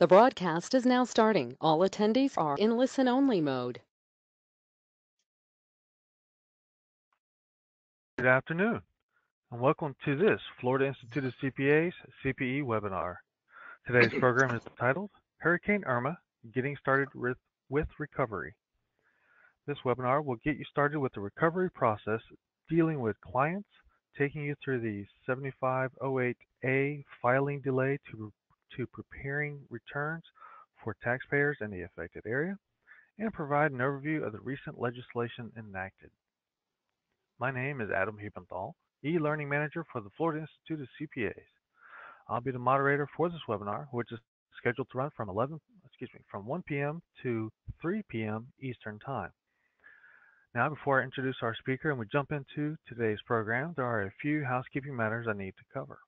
The broadcast is now starting. All attendees are in listen-only mode. Good afternoon, and welcome to this Florida Institute of CPA's CPE webinar. Today's program is titled Hurricane Irma, Getting Started with Recovery. This webinar will get you started with the recovery process, dealing with clients, taking you through the 7508A filing delay to preparing returns for taxpayers in the affected area, and provide an overview of the recent legislation enacted. My name is Adam Hubenthal, e-learning manager for the Florida Institute of CPAs. I'll be the moderator for this webinar, which is scheduled to run from 1 p.m. to 3 p.m. Eastern Time. Now, before I introduce our speaker and we jump into today's program, there are a few housekeeping matters I need to cover.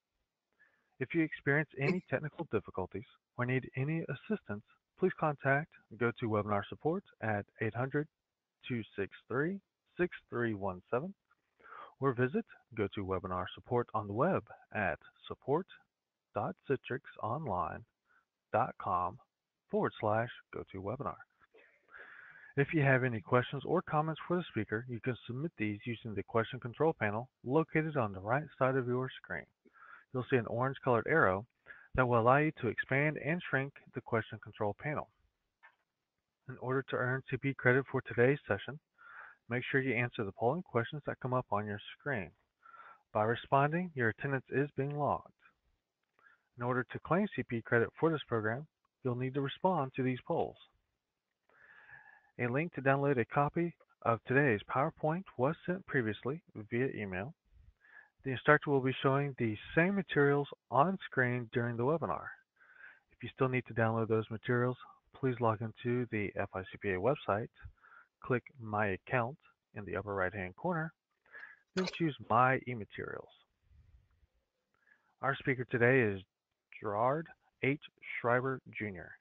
If you experience any technical difficulties or need any assistance, please contact GoToWebinar Support at 800-263-6317 or visit GoToWebinar Support on the web at support.citrixonline.com/GoToWebinar. If you have any questions or comments for the speaker, you can submit these using the question control panel located on the right side of your screen. You'll see an orange-colored arrow that will allow you to expand and shrink the question control panel. In order to earn CP credit for today's session, make sure you answer the polling questions that come up on your screen. By responding, your attendance is being logged. In order to claim CP credit for this program, you'll need to respond to these polls. A link to download a copy of today's PowerPoint was sent previously via email. The instructor will be showing the same materials on screen during the webinar. If you still need to download those materials, please log into the FICPA website, click My Account in the upper right-hand corner, then choose My eMaterials. Our speaker today is Gerard H. Schreiber, Jr.,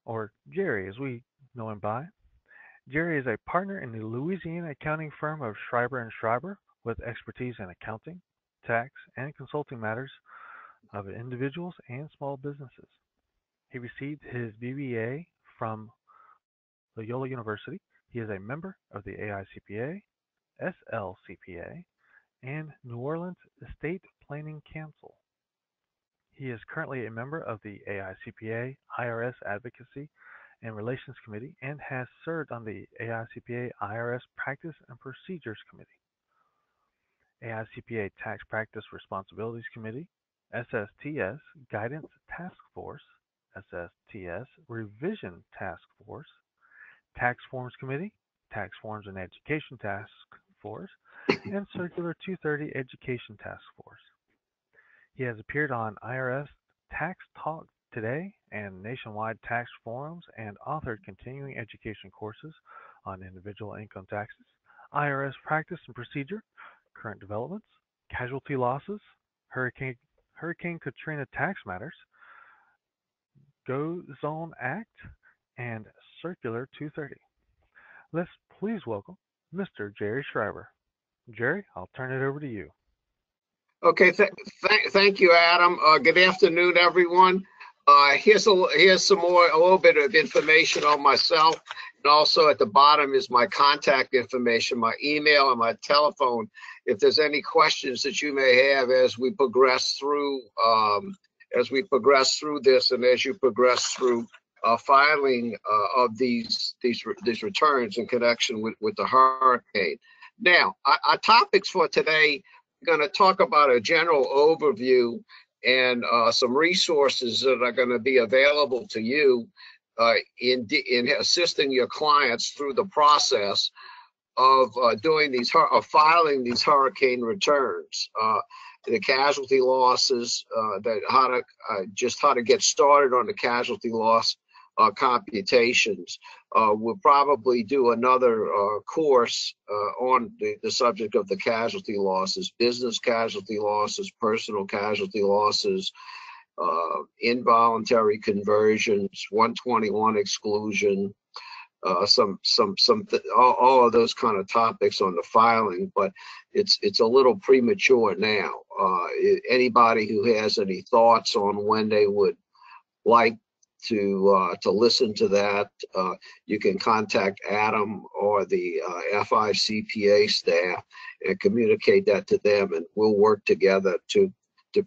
or Jerry as we know him by. Jerry is a partner in the Louisiana accounting firm of Schreiber & Schreiber with expertise in accounting, tax, and consulting matters of individuals and small businesses. He received his BBA from Loyola University. He is a member of the AICPA, SLCPA, and New Orleans Estate Planning Council. He is currently a member of the AICPA IRS Advocacy and Relations Committee and has served on the AICPA IRS Practice and Procedures Committee, AICPA Tax Practice Responsibilities Committee, SSTS Guidance Task Force, SSTS Revision Task Force, Tax Forms Committee, Tax Forms and Education Task Force, and Circular 230 Education Task Force. He has appeared on IRS Tax Talk Today and nationwide tax forums and authored continuing education courses on individual income taxes, IRS practice and procedure, current developments, casualty losses, Hurricane Katrina tax matters, Go Zone Act, and Circular 230. Let's please welcome Mr. Jerry Schreiber. Jerry, I'll turn it over to you. Okay, thank you, Adam. Good afternoon, everyone. Here's a little bit of information on myself, and also at the bottom is my contact information, my email and my telephone. If there's any questions that you may have as we progress through this, and as you progress through filing of these returns in connection with the hurricane. Now, our topics for today. We're going to talk about a general overview and some resources that are going to be available to you in assisting your clients through the process of filing these hurricane returns. The casualty losses, how to get started on the casualty loss computations. We'll probably do another course on the subject of the casualty losses, business casualty losses, personal casualty losses, involuntary conversions, 121 exclusion, all of those kind of topics on the filing, but it's a little premature now. Anybody who has any thoughts on when they would like to listen to that, you can contact Adam or the FICPA staff and communicate that to them, and we'll work together to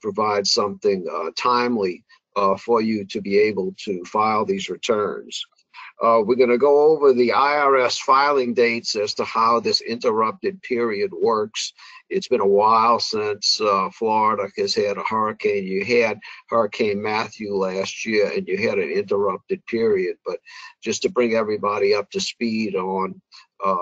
provide something timely for you to be able to file these returns. We're going to go over the IRS filing dates as to how this interrupted period works. It's been a while since Florida has had a hurricane. You had Hurricane Matthew last year, and you had an interrupted period. But just to bring everybody up to speed on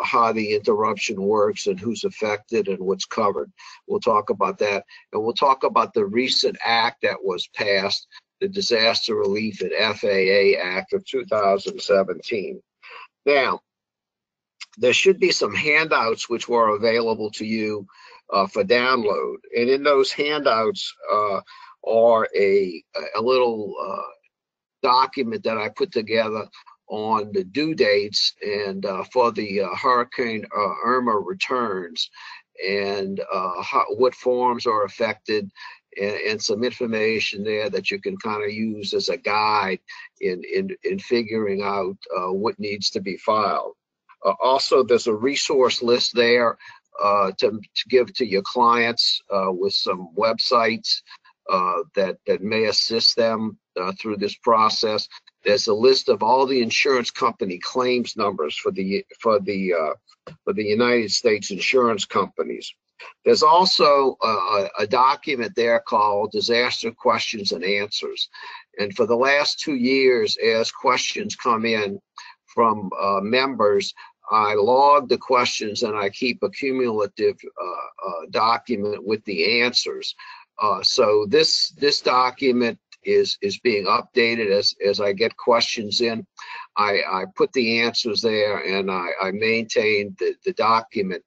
how the interruption works and who's affected and what's covered, we'll talk about that. And we'll talk about the recent act that was passed, the Disaster Relief and FAA Act of 2017. Now, there should be some handouts which were available to you for download. And in those handouts are a little document that I put together on the due dates and for the Hurricane Irma returns, and what forms are affected, and some information there that you can kind of use as a guide in figuring out what needs to be filed. Also, there's a resource list there to give to your clients with some websites that may assist them through this process. There's a list of all the insurance company claims numbers for the United States insurance companies. There's also a document there called Disaster Questions and Answers. And for the last 2 years, as questions come in from members, I log the questions and I keep a cumulative document with the answers. So this document is being updated as I get questions in. I put the answers there, and I maintain the document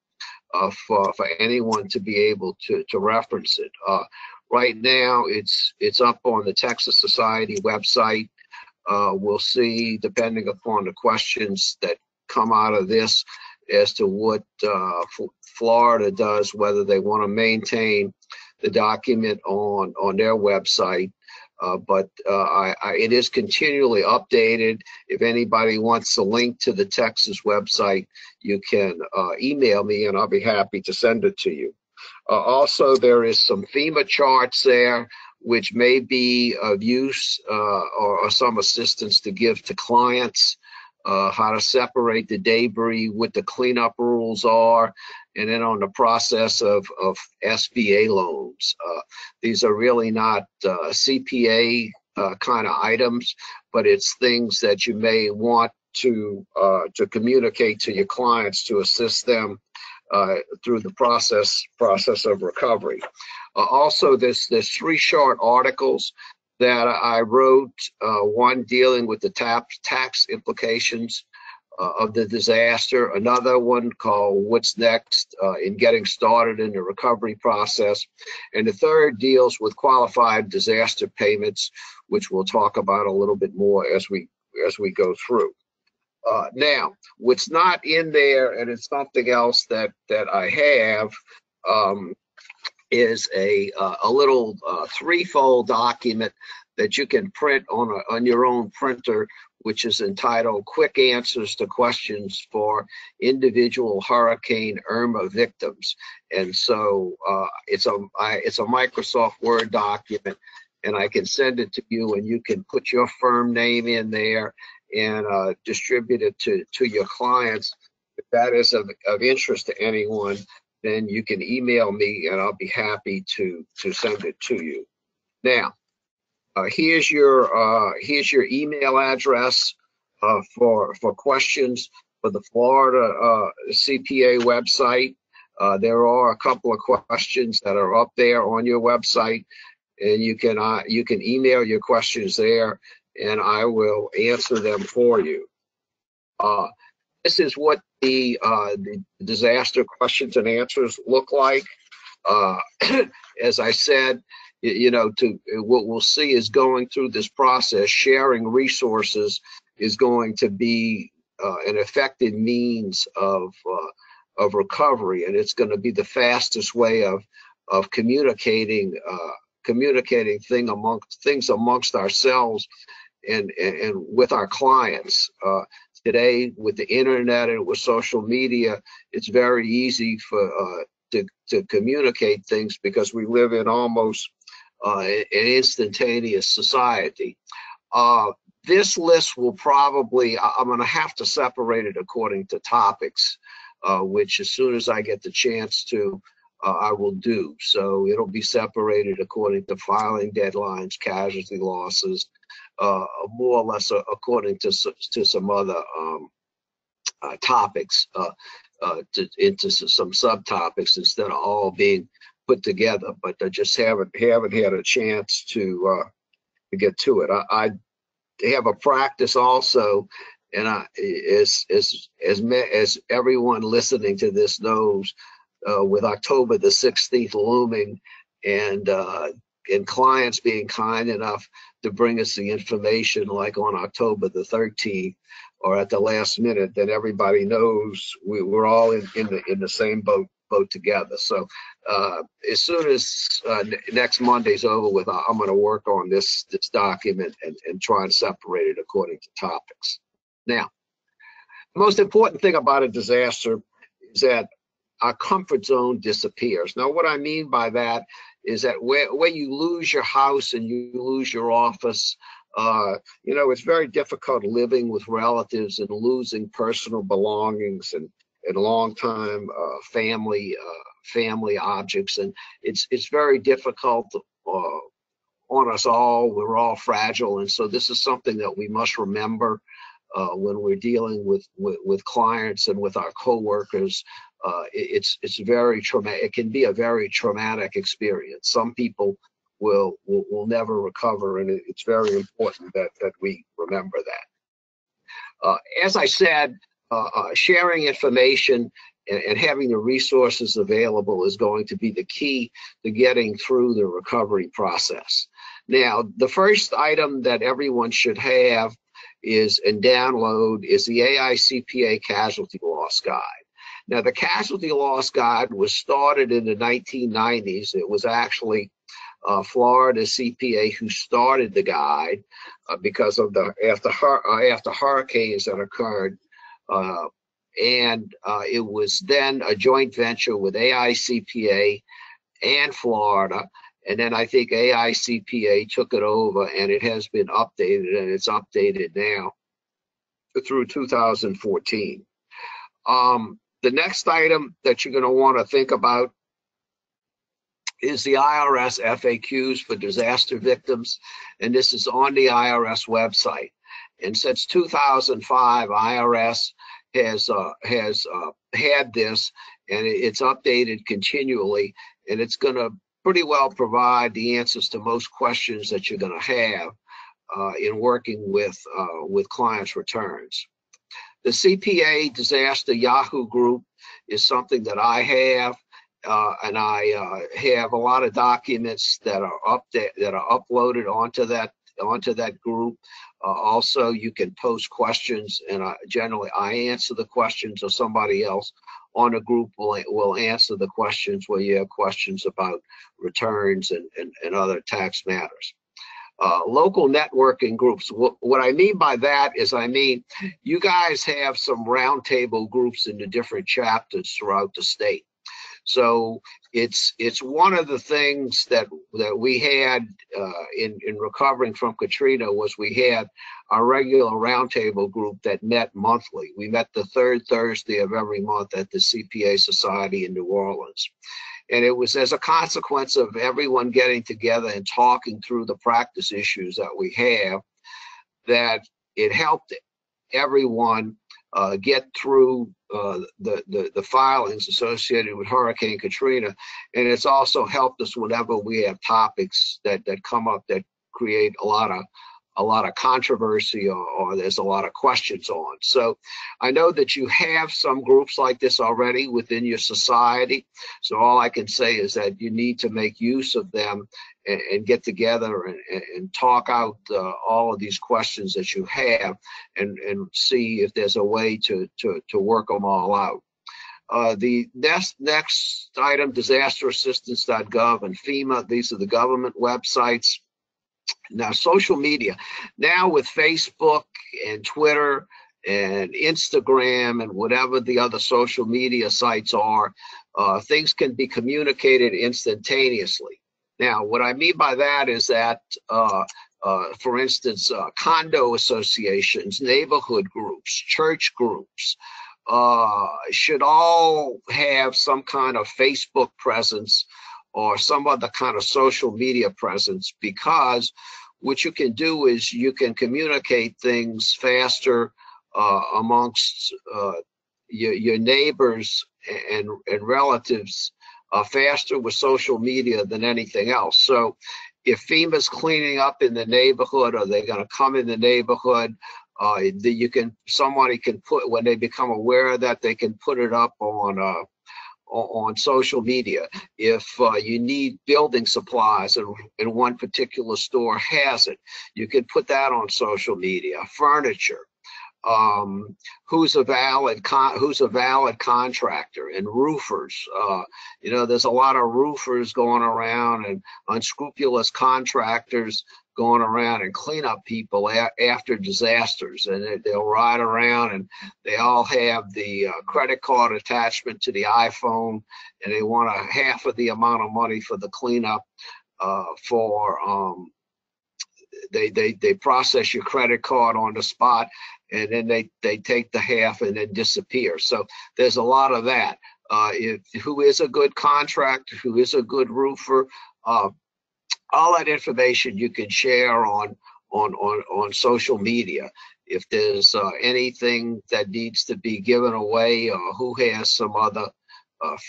for anyone to be able to reference it. Right now, it's up on the Texas Society website. We'll see, depending upon the questions that come out of this, as to what Florida does, whether they want to maintain the document on their website. But it is continually updated. If anybody wants a link to the Texas website, you can email me and I'll be happy to send it to you. Also, there is some FEMA charts there, which may be of use or some assistance to give to clients, how to separate the debris, what the cleanup rules are, and then on the process of SBA loans. These are really not CPA kind of items, but it's things that you may want to communicate to your clients to assist them through the process of recovery. Also, there's 3 short articles that I wrote, one dealing with the tax implications of the disaster, another one called What's Next in Getting Started in the Recovery Process, and the third deals with qualified disaster payments, which we'll talk about a little bit more as we go through. Now, what's not in there, and it's something else that I have, is a little threefold document that you can print on your own printer, which is entitled Quick Answers to Questions for Individual Hurricane Irma Victims. And so it's a Microsoft Word document, and I can send it to you, and you can put your firm name in there and distribute it to your clients. If that is of interest to anyone, then you can email me and I'll be happy to send it to you. Now, here's your email address for questions for the Florida CPA website. There are a couple of questions that are up there on your website, and you can email your questions there, and I will answer them for you. This is what the disaster questions and answers look like. As I said, what we'll see is going through this process, sharing resources is going to be an effective means of recovery, and it's going to be the fastest way of communicating communicating things amongst ourselves and with our clients. Today, with the internet and with social media, it's very easy for to communicate things because we live in almost an instantaneous society. This list will probably, I'm going to have to separate it according to topics, which as soon as I get the chance to, I will do. So it'll be separated according to filing deadlines, casualty losses, more or less according to some other topics, into some subtopics instead of all being put together. But I just haven't had a chance to get to it. I have a practice also, and as everyone listening to this knows, with October the 16th looming, and clients being kind enough to bring us the information like on October the 13th or at the last minute, then everybody knows we're all in the same boat together. So as soon as next Monday's over with, I'm going to work on this document and try and separate it according to topics. Now, the most important thing about a disaster is that our comfort zone disappears. Now, what I mean by that is that when you lose your house and you lose your office, you know, it's very difficult living with relatives and losing personal belongings and long-time family objects, and it's very difficult on us all. We're all fragile, and so this is something that we must remember when we're dealing with clients and with our coworkers. It's very traumatic. It can be a very traumatic experience. Some people will never recover, and it's very important that we remember that. As I said, sharing information and having the resources available is going to be the key to getting through the recovery process. Now, the first item that everyone should have and download is the AICPA Casualty Loss Guide. Now, the Casualty Loss Guide was started in the 1990s. It was actually Florida CPA who started the guide because of after hurricanes that occurred. It was then a joint venture with AICPA and Florida, and then I think AICPA took it over, and it has been updated, and it's updated now through 2014. The next item that you're going to want to think about is the IRS FAQs for disaster victims, and this is on the IRS website. And since 2005, IRS has had this, and it's updated continually, and it's going to pretty well provide the answers to most questions that you're going to have in working with clients' returns. The CPA Disaster Yahoo group is something that I have, and I have a lot of documents that are uploaded onto that group. Also, you can post questions, and generally I answer the questions, or somebody else on the group will answer the questions where you have questions about returns and other tax matters. Local networking groups. What I mean by that is, you guys have some roundtable groups in the different chapters throughout the state. So it's one of the things that we had in recovering from Katrina was we had our regular roundtable group that met monthly. We met the third Thursday of every month at the CPA Society in New Orleans. And it was as a consequence of everyone getting together and talking through the practice issues that we have that it helped everyone get through the filings associated with Hurricane Katrina, and it's also helped us whenever we have topics that come up that create a lot of controversy or there's a lot of questions on. So I know that you have some groups like this already within your society. So all I can say is that you need to make use of them and get together and talk out all of these questions that you have and see if there's a way to work them all out. The next item, disasterassistance.gov and FEMA. These are the government websites. Now, social media. Now with Facebook and Twitter and Instagram and whatever the other social media sites are, things can be communicated instantaneously. Now, what I mean by that is that, for instance, condo associations, neighborhood groups, church groups, should all have some kind of Facebook presence or some other kind of social media presence, because what you can do is you can communicate things faster amongst your neighbors and relatives faster with social media than anything else. So if FEMA's cleaning up in the neighborhood, or they're going to come in the neighborhood, somebody can put, when they become aware of that, they can put it up on social media. If you need building supplies and one particular store has it, you can put that on social media. Furniture, who's a valid contractor, and roofers. There's a lot of roofers going around and unscrupulous contractors going around and clean up people after disasters, and they'll ride around and they all have the credit card attachment to the iPhone, and they want half of the amount of money for the cleanup. They process your credit card on the spot, and then they take the half and then disappear. So there's a lot of that. Who is a good contractor, who is a good roofer, all that information you can share on social media. If there's anything that needs to be given away, or who has some other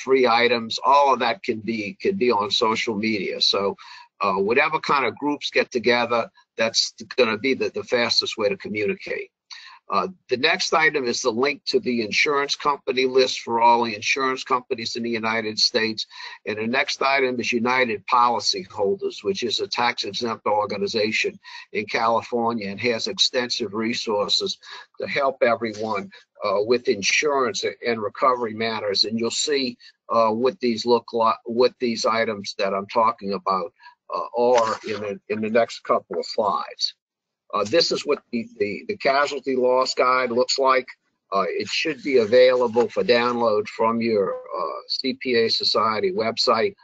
free items, all of that can be on social media. So whatever kind of groups get together, that's going to be the fastest way to communicate. The next item is the link to the insurance company list for all the insurance companies in the United States. And the next item is United Policyholders, which is a tax-exempt organization in California and has extensive resources to help everyone with insurance and recovery matters. And you'll see what these look like, what these items that I'm talking about are in the next couple of slides. This is what the casualty loss guide looks like. It should be available for download from your CPA Society website.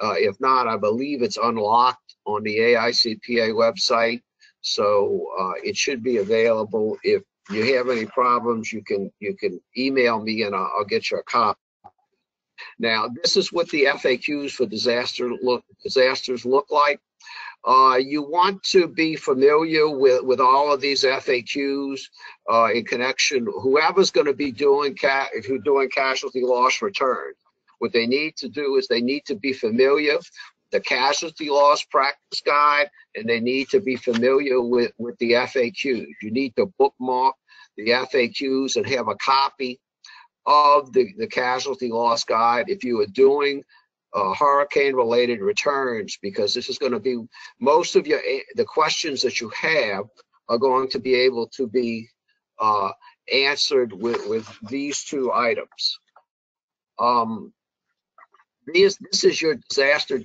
If not, I believe it's unlocked on the AICPA website. So it should be available. If you have any problems, you can email me and I'll get you a copy. Now, this is what the FAQs for disasters look like. You want to be familiar with all of these FAQs in connection. Whoever's going to be doing casualty loss return, what they need to do is they need to be familiar with the casualty loss practice guide, and they need to be familiar with the FAQs. You need to bookmark the FAQs and have a copy of the casualty loss guide if you are doing hurricane-related returns, because this is going to be most of the questions that you have are going to be able to be answered with these two items. This is your disaster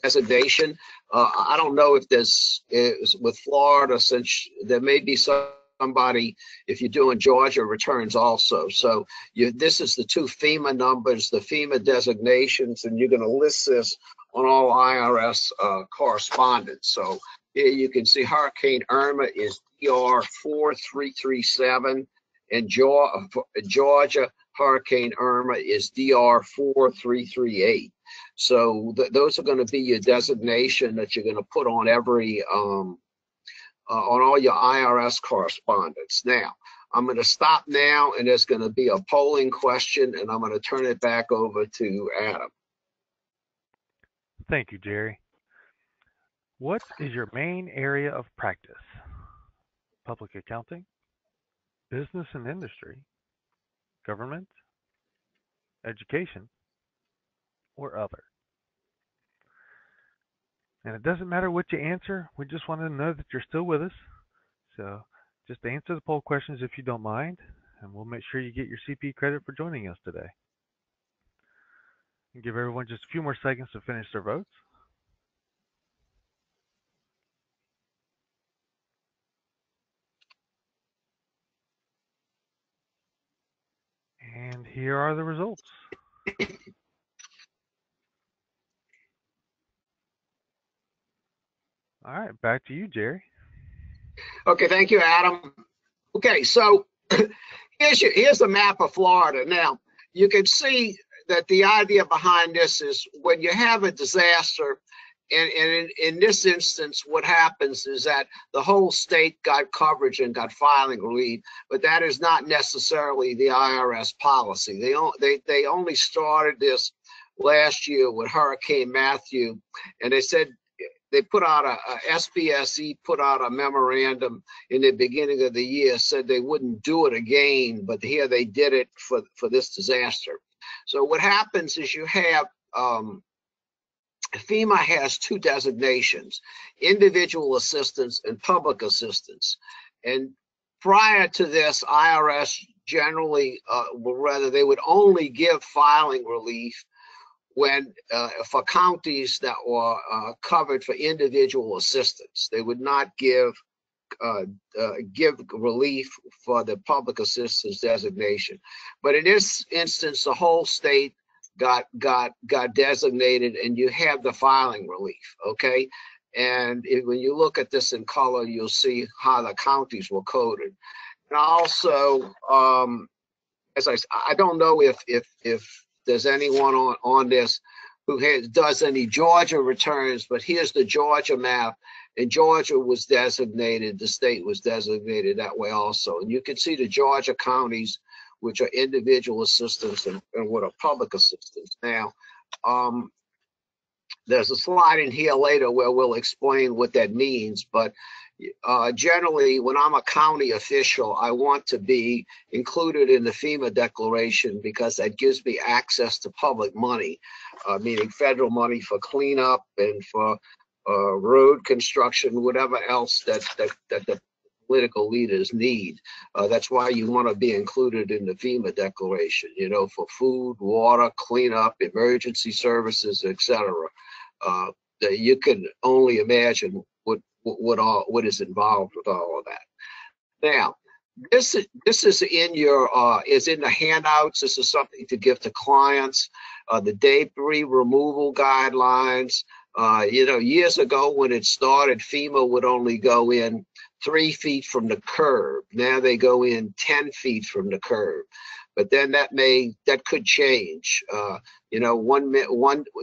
designation. I don't know if this is with Florida, since there may be somebody, if you're doing Georgia returns also. So this is the two FEMA numbers, the FEMA designations, and you're going to list this on all IRS correspondence. So here you can see Hurricane Irma is DR 4337, and Georgia Hurricane Irma is DR 4338. So those are going to be your designation that you're going to put on every on all your IRS correspondence. Now, I'm going to stop now, and there's going to be a polling question, and I'm going to turn it back over to Adam. Thank you, Jerry. What is your main area of practice? Public accounting, business and industry, government, education, or other? And it doesn't matter what you answer. We just want to know that you're still with us. So just answer the poll questions if you don't mind, and we'll make sure you get your CP credit for joining us today. Give everyone just a few more seconds to finish their votes. And here are the results. All right, back to you, Jerry. Okay, thank you, Adam. Okay, so here's a map of Florida. Now, you can see that the idea behind this is when you have a disaster, and in this instance, what happens is that the whole state got coverage and got filing relief, but that is not necessarily the IRS policy. They only started this last year with Hurricane Matthew, and they said they put out a SBSE put out a memorandum in the beginning of the year, said they wouldn't do it again, but here they did it for this disaster. So what happens is you have FEMA has two designations, individual assistance and public assistance. And prior to this, IRS generally, they would only give filing relief when for counties that were covered for individual assistance. They would not give relief for the public assistance designation. But in this instance, the whole state got designated, and you have the filing relief. Okay, and when you look at this in color, you'll see how the counties were coded. And also, as I don't know if there's anyone on this who does any Georgia returns, but here's the Georgia map, and Georgia was designated, the state was designated that way also. And you can see the Georgia counties, which are individual assistance and what are public assistance. Now, there's a slide in here later where we'll explain what that means, but generally, when I'm a county official, I want to be included in the FEMA declaration because that gives me access to public money, meaning federal money for cleanup and for road construction, whatever else that the political leaders need. That's why you want to be included in the FEMA declaration, you know, for food, water, cleanup, emergency services, etc. You can only imagine what is involved with all of that. Now, this is in your is in the handouts. This is something to give to clients. The debris removal guidelines. You know, years ago when it started, FEMA would only go in 3 feet from the curb. Now they go in 10 feet from the curb. But then that could change. You know,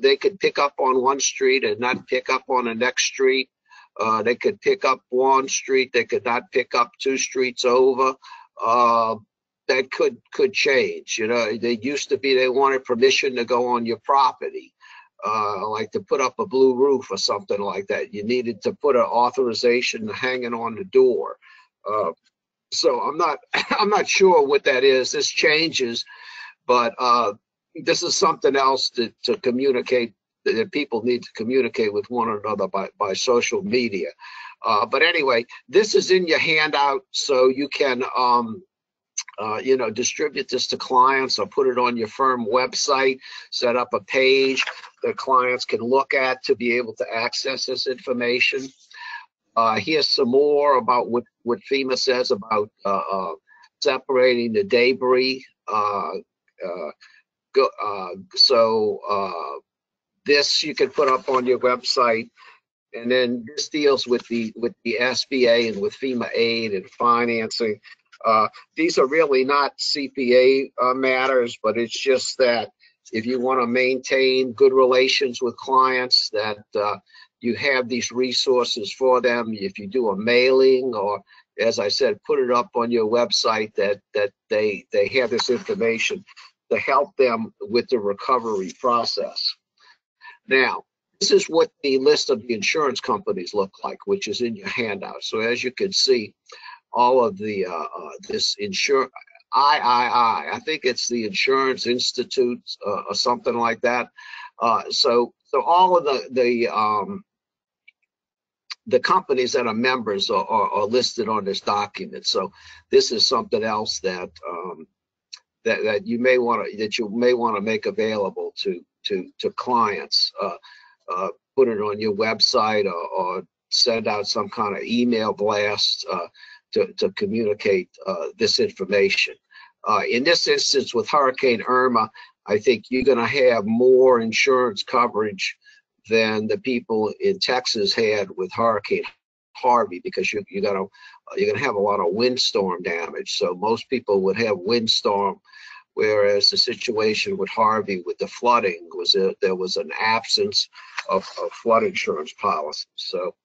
they could pick up on one street and not pick up on the next street. They could pick up one street, they could not pick up 2 streets over. That could change. You know, they used to be they wanted permission to go on your property, like to put up a blue roof or something like that. You needed to put an authorization hanging on the door. So I'm not sure what that is. This changes, but this is something else to communicate, that people need to communicate with one another by social media. But anyway, this is in your handout, so you can you know, distribute this to clients or put it on your firm website, set up a page that clients can look at to be able to access this information. Here's some more about what FEMA says about separating the debris. This you can put up on your website, and then this deals with the SBA and with FEMA aid and financing. These are really not CPA matters, but it's just that if you want to maintain good relations with clients, that you have these resources for them. If you do a mailing, or as I said, put it up on your website, that they have this information to help them with the recovery process. Now, this is what the list of the insurance companies look like, which is in your handout. So as you can see, all of the this insurance, I think it's the Insurance Institute or something like that. So all of the companies that are members are listed on this document. So this is something else that that you may want to make available to to clients. Put it on your website or send out some kind of email blast to communicate this information. In this instance, with Hurricane Irma, I think you're going to have more insurance coverage than the people in Texas had with Hurricane Harvey, because you're going to have a lot of windstorm damage. So most people would have windstorm, whereas the situation with Harvey, with the flooding, was there was an absence of flood insurance policy. So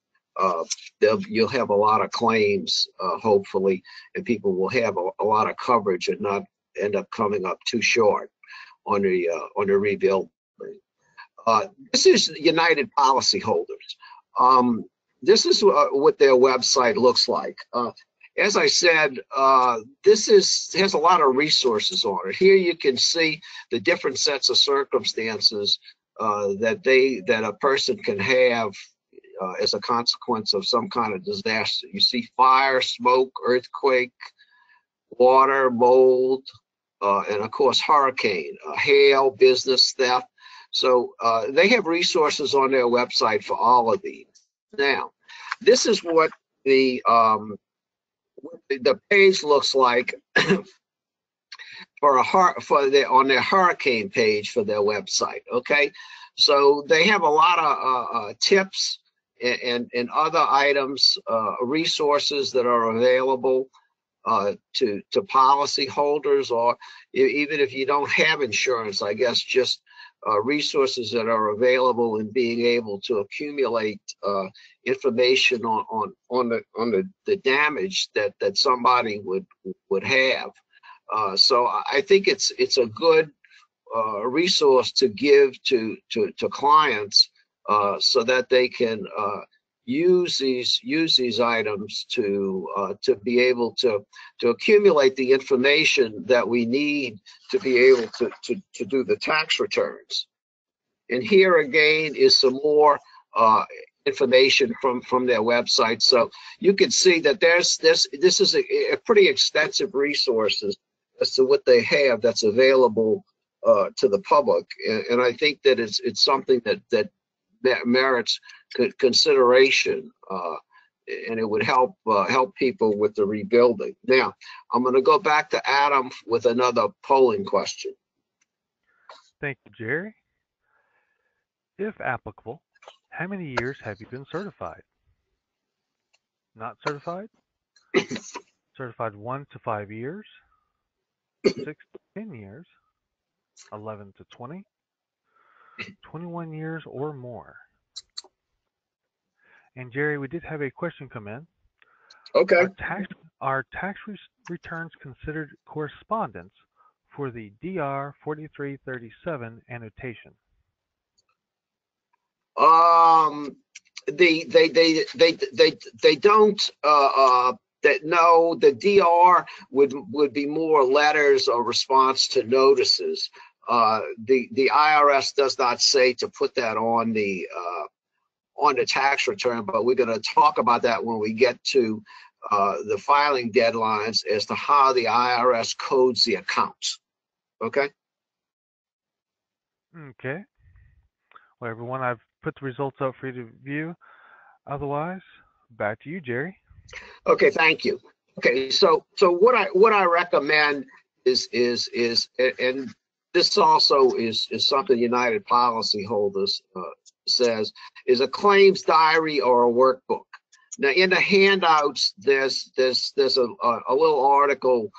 you'll have a lot of claims, hopefully, and people will have a lot of coverage and not end up coming up too short on the rebuild. This is United Policyholders. This is what their website looks like. As I said, this has a lot of resources on it. Here you can see the different sets of circumstances that a person can have as a consequence of some kind of disaster. You see fire, smoke, earthquake, water, mold, and of course hurricane, hail, business theft. So they have resources on their website for all of these. Now, this is what the page looks like on their hurricane page for their website. Okay, so they have a lot of tips and other items, resources that are available to policyholders, or even if you don't have insurance, I guess just resources that are available in being able to accumulate information on the damage that somebody would have. So I think it's a good resource to give to clients so that they can use these items to be able to accumulate the information that we need to be able to do the tax returns. And here again is some more information from their website. So you can see that this is a pretty extensive resources as to what they have that's available to the public. And I think that it's something that merits consideration, and it would help people with the rebuilding. Now, I'm going to go back to Adam with another polling question. Thank you, Jerry. If applicable, how many years have you been certified? Not certified? Certified 1 to 5 years, 6 to 10 years, 11 to 20, 21 years or more. And Jerry, we did have a question come in. Okay. Are tax returns considered correspondence for the DR 4337 annotation? They don't. No, the DR would be more letters or response to notices. The IRS does not say to put that on the tax return, but we're going to talk about that when we get to the filing deadlines as to how the IRS codes the accounts. Okay. Okay. Well, everyone, I've put the results up for you to view. Otherwise, back to you, Jerry. Okay, thank you. Okay, so what I recommend is and this also is something United Policyholders says, is a claims diary or a workbook. Now, in the handouts, there's a little article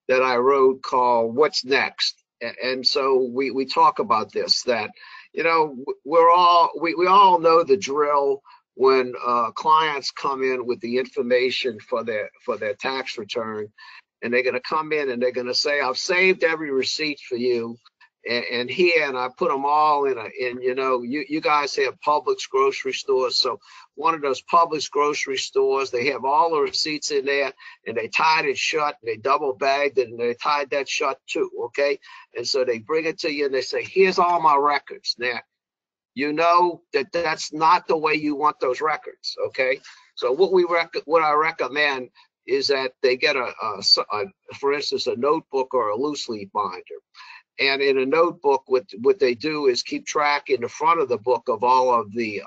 that I wrote called "What's Next," and so we talk about this. That we all know the drill when clients come in with the information for their tax return, and they're going to come in and they're going to say, "I've saved every receipt for you." And here, and I put them all in you guys have Publix grocery stores. So one of those Publix grocery stores, they have all the receipts in there, and they tied it shut, and they double bagged it, and they tied that shut too, okay? And so they bring it to you, and they say, "Here's all my records." Now, you know that's not the way you want those records, okay? So what I recommend is that they get for instance, a notebook or a loose leaf binder. And in a notebook, what they do is keep track in the front of the book of all of the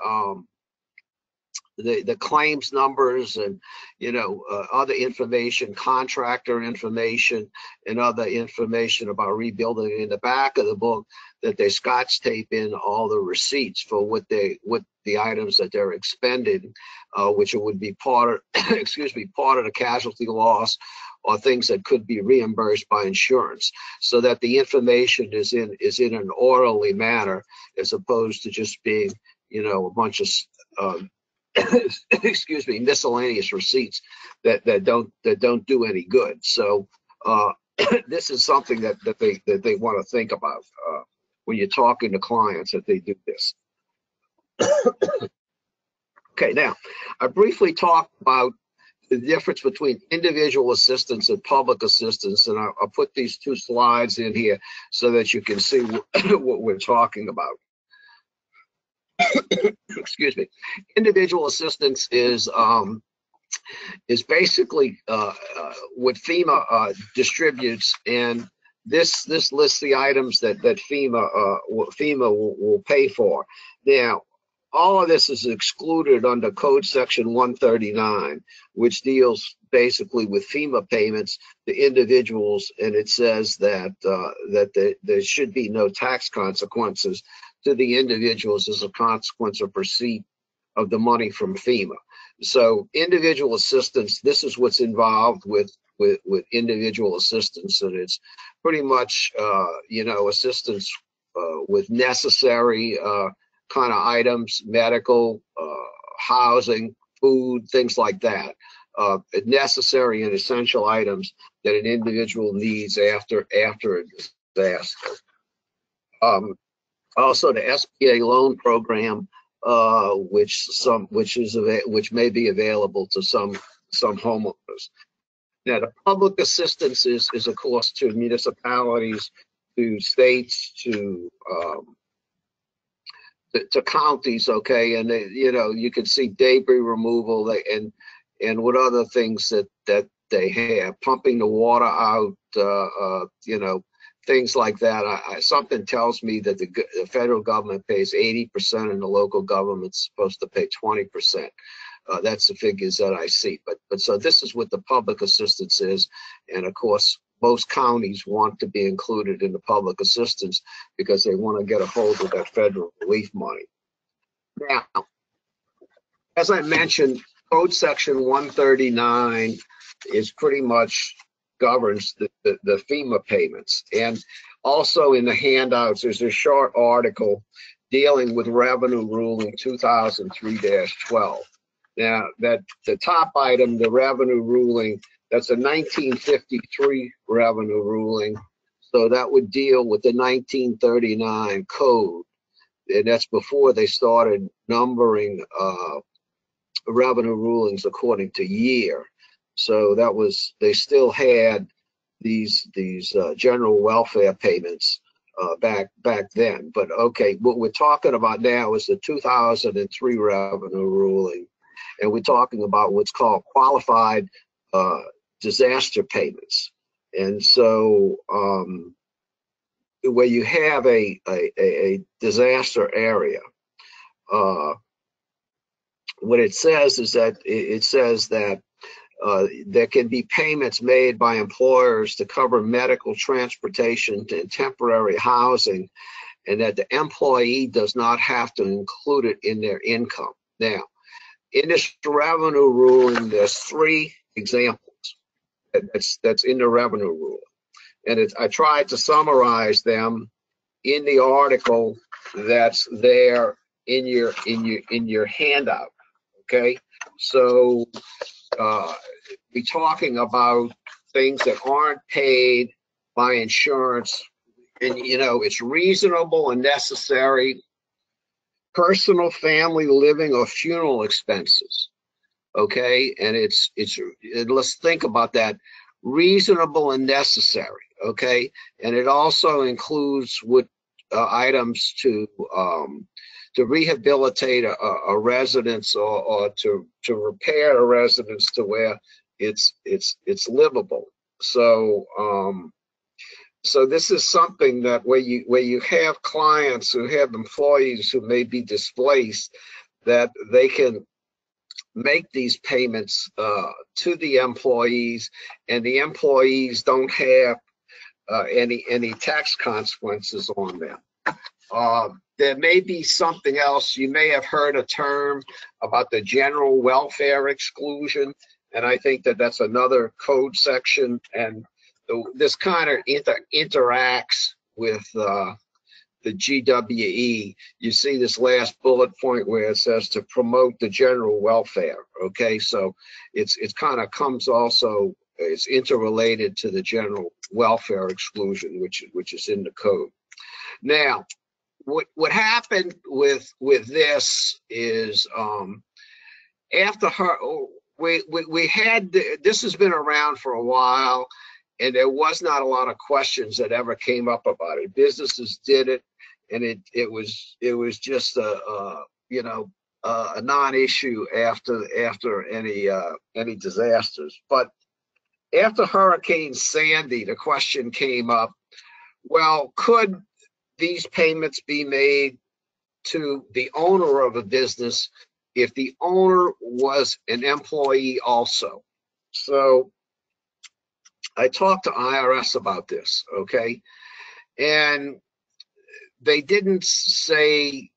claims numbers and other information, contractor information, and other information about rebuilding. In the back of the book, that they scotch tape in all the receipts for what the items that they're expending, which would be part of part of the casualty loss, or things that could be reimbursed by insurance, so that the information is in an orderly manner, as opposed to just being a bunch of miscellaneous receipts that don't do any good. So this is something that they want to think about when you're talking to clients, that they do this. Okay, now I briefly talked about the difference between individual assistance and public assistance, and I'll put these two slides in here so that you can see what we're talking about. Excuse me. Individual assistance is basically what FEMA distributes, and this lists the items that FEMA will pay for. Now, all of this is excluded under Code Section 139, which deals basically with FEMA payments to individuals, and it says that there should be no tax consequences to the individuals as a consequence of receipt of the money from FEMA. So individual assistance, this is what's involved with individual assistance, and it's pretty much assistance with necessary kind of items, medical, housing, food, things like that. Necessary and essential items that an individual needs after a disaster. Also, the SBA loan program, which may be available to some homeowners. Now, the public assistance is of course to municipalities, to states, to counties. Okay, and you can see debris removal and what other things that they have, pumping the water out, things like that. Something tells me that the federal government pays 80% and the local government's supposed to pay 20%. That's the figures that I see. But so this is what the public assistance is, and of course most counties want to be included in the public assistance because they want to get a hold of that federal relief money. Now, as I mentioned, Code Section 139 is pretty much governs the FEMA payments. And also in the handouts, there's a short article dealing with Revenue Ruling 2003-12. Now, that the top item, the Revenue Ruling, that's a 1953 Revenue Ruling. So that would deal with the 1939 code. And that's before they started numbering revenue rulings according to year. So that was, they still had these general welfare payments back then. But okay, what we're talking about now is the 2003 Revenue Ruling, and we're talking about what's called qualified disaster payments. And so where you have a disaster area, what it says is that there can be payments made by employers to cover medical, transportation, and temporary housing, and that the employee does not have to include it in their income. Now, in this revenue ruling, there's 3 examples that's in the revenue ruling, and I tried to summarize them in the article that's there in your handout. Okay, so we're talking about things that aren't paid by insurance, and it's reasonable and necessary personal, family, living, or funeral expenses. Okay, and let's think about that: reasonable and necessary. Okay, and it also includes what items to rehabilitate a residence or to repair a residence to where it's livable. So So this is something that where you have clients who have employees who may be displaced, that they can make these payments to the employees, and the employees don't have any tax consequences on them. There may be something else. You may have heard a term about the general welfare exclusion, and I think that that's another code section, and this kind of interacts with the GWE. You see this last bullet point where it says to promote the general welfare. Okay, so it's kind of comes also, it's interrelated to the general welfare exclusion, which is in the code. Now, what happened with this is after her, we had this has been around for a while, and there was not a lot of questions that ever came up about it. Businesses did it, and it was just a non-issue after any disasters. But after Hurricane Sandy, the question came up: well, could these payments be made to the owner of a business if the owner was an employee also? So I talked to IRS about this, okay, and they didn't say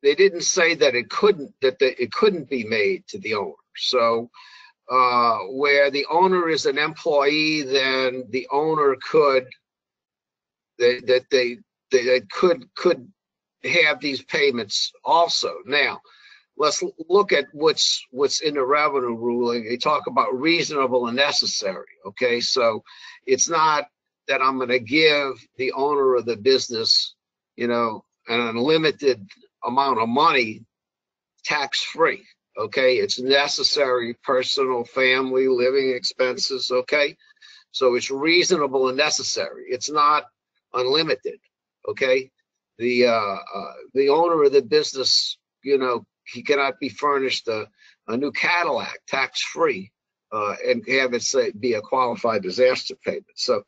that it couldn't be made to the owner. So where the owner is an employee, then the owner could could have these payments also. Now, let's look at what's in the revenue ruling. They talk about reasonable and necessary. Okay, so it's not that I'm going to give the owner of the business, an unlimited amount of money tax-free. Okay, it's necessary personal, family, living expenses. Okay, so it's reasonable and necessary. It's not unlimited. Okay, the owner of the business, he cannot be furnished a new Cadillac tax-free and have it be a qualified disaster payment. So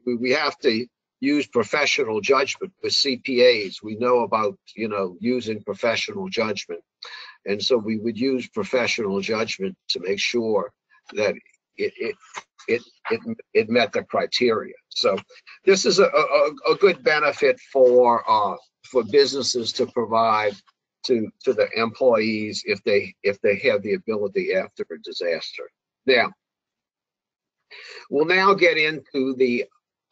we have to use professional judgment with CPAs. We know about using professional judgment, and so we would use professional judgment to make sure that it met the criteria. So this is a good benefit for businesses to provide to the employees if they have the ability after a disaster. Now, we'll now get into the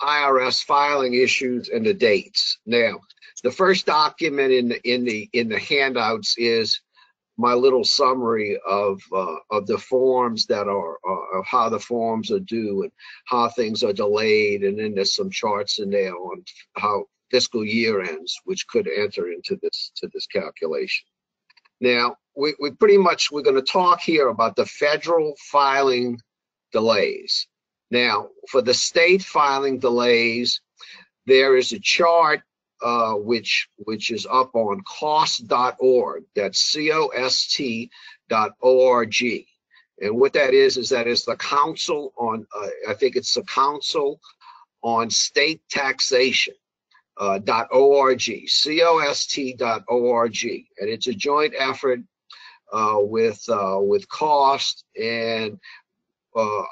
IRS filing issues and the dates. Now, the first document in the handouts is my little summary of the forms that are of how the forms are due and how things are delayed, and then there's some charts in there on how fiscal year ends, which could enter into this calculation. Now, we're going to talk here about the federal filing delays. Now, for the state filing delays, there is a chart which is up on cost.org. That's COST.org. And what that is that is the Council on, I think it's the Council on State Taxation. .org, COST.org, and it's a joint effort with Cost and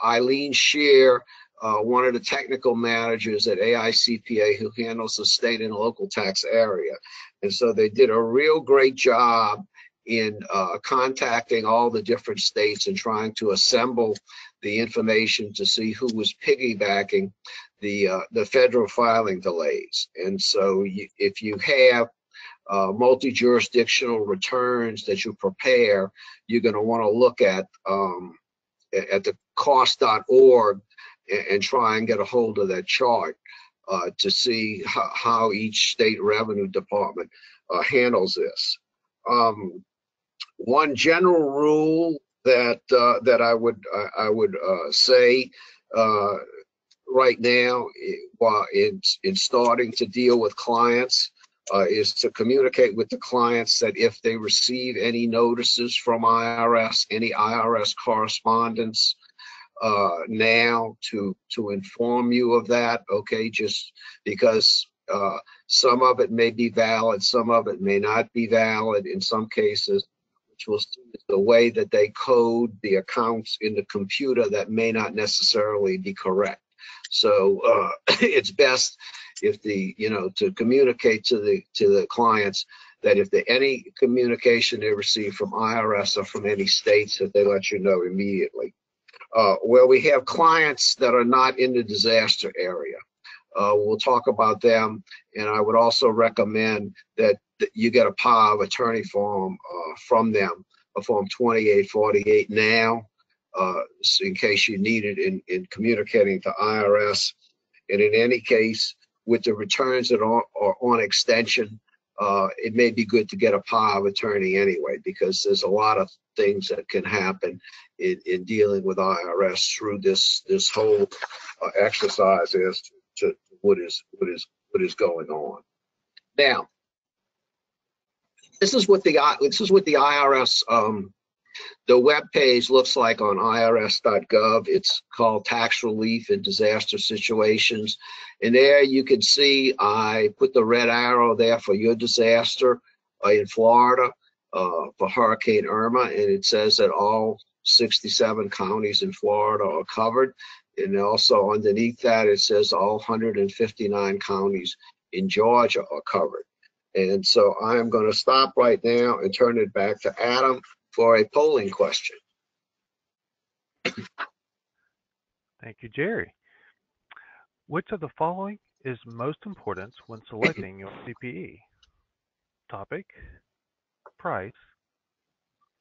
Eileen Shear, one of the technical managers at AICPA who handles the state and local tax area. And so they did a real great job in contacting all the different states and trying to assemble the information to see who was piggybacking the federal filing delays. And so if you have multi-jurisdictional returns that you prepare, you're going to want to look at the cost.org and try and get a hold of that chart to see how each state revenue department handles this. One general rule that I would say right now, while in starting to deal with clients, is to communicate with the clients that if they receive any notices from IRS, any IRS correspondence, now to inform you of that, okay? Just because some of it may be valid, some of it may not be valid in some cases, which will see the way that they code the accounts in the computer that may not necessarily be correct. So it's best if to communicate to the clients that if there any communication they receive from IRS or from any states, that they let you know immediately. Where we have clients that are not in the disaster area, we'll talk about them, and I would also recommend that you get a power of attorney form from them, a form 2848 now, in case you need it in communicating to IRS. And in any case, with the returns that are on extension, it may be good to get a power of attorney anyway, because there's a lot of things that can happen in dealing with IRS through this whole exercise as to what is going on. Now, this is what the IRS the web page looks like on irs.gov. It's called Tax Relief in Disaster Situations. And there you can see I put the red arrow there for your disaster in Florida for Hurricane Irma. And it says that all 67 counties in Florida are covered. And also underneath that, it says all 159 counties in Georgia are covered. And so I am going to stop right now and turn it back to Adam for a polling question. Thank you, Jerry. Which of the following is most important when selecting your CPE? Topic, price,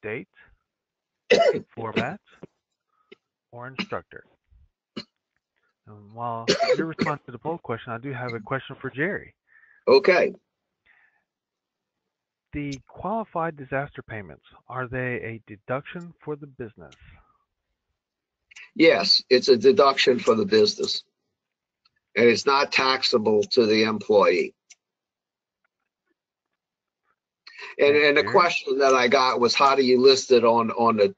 date, format, or instructor? And while you respond to the poll question, I do have a question for Jerry. Okay. The qualified disaster payments, are they a deduction for the business? Yes, it's a deduction for the business. And it's not taxable to the employee. And the question that I got was, how do you list it on the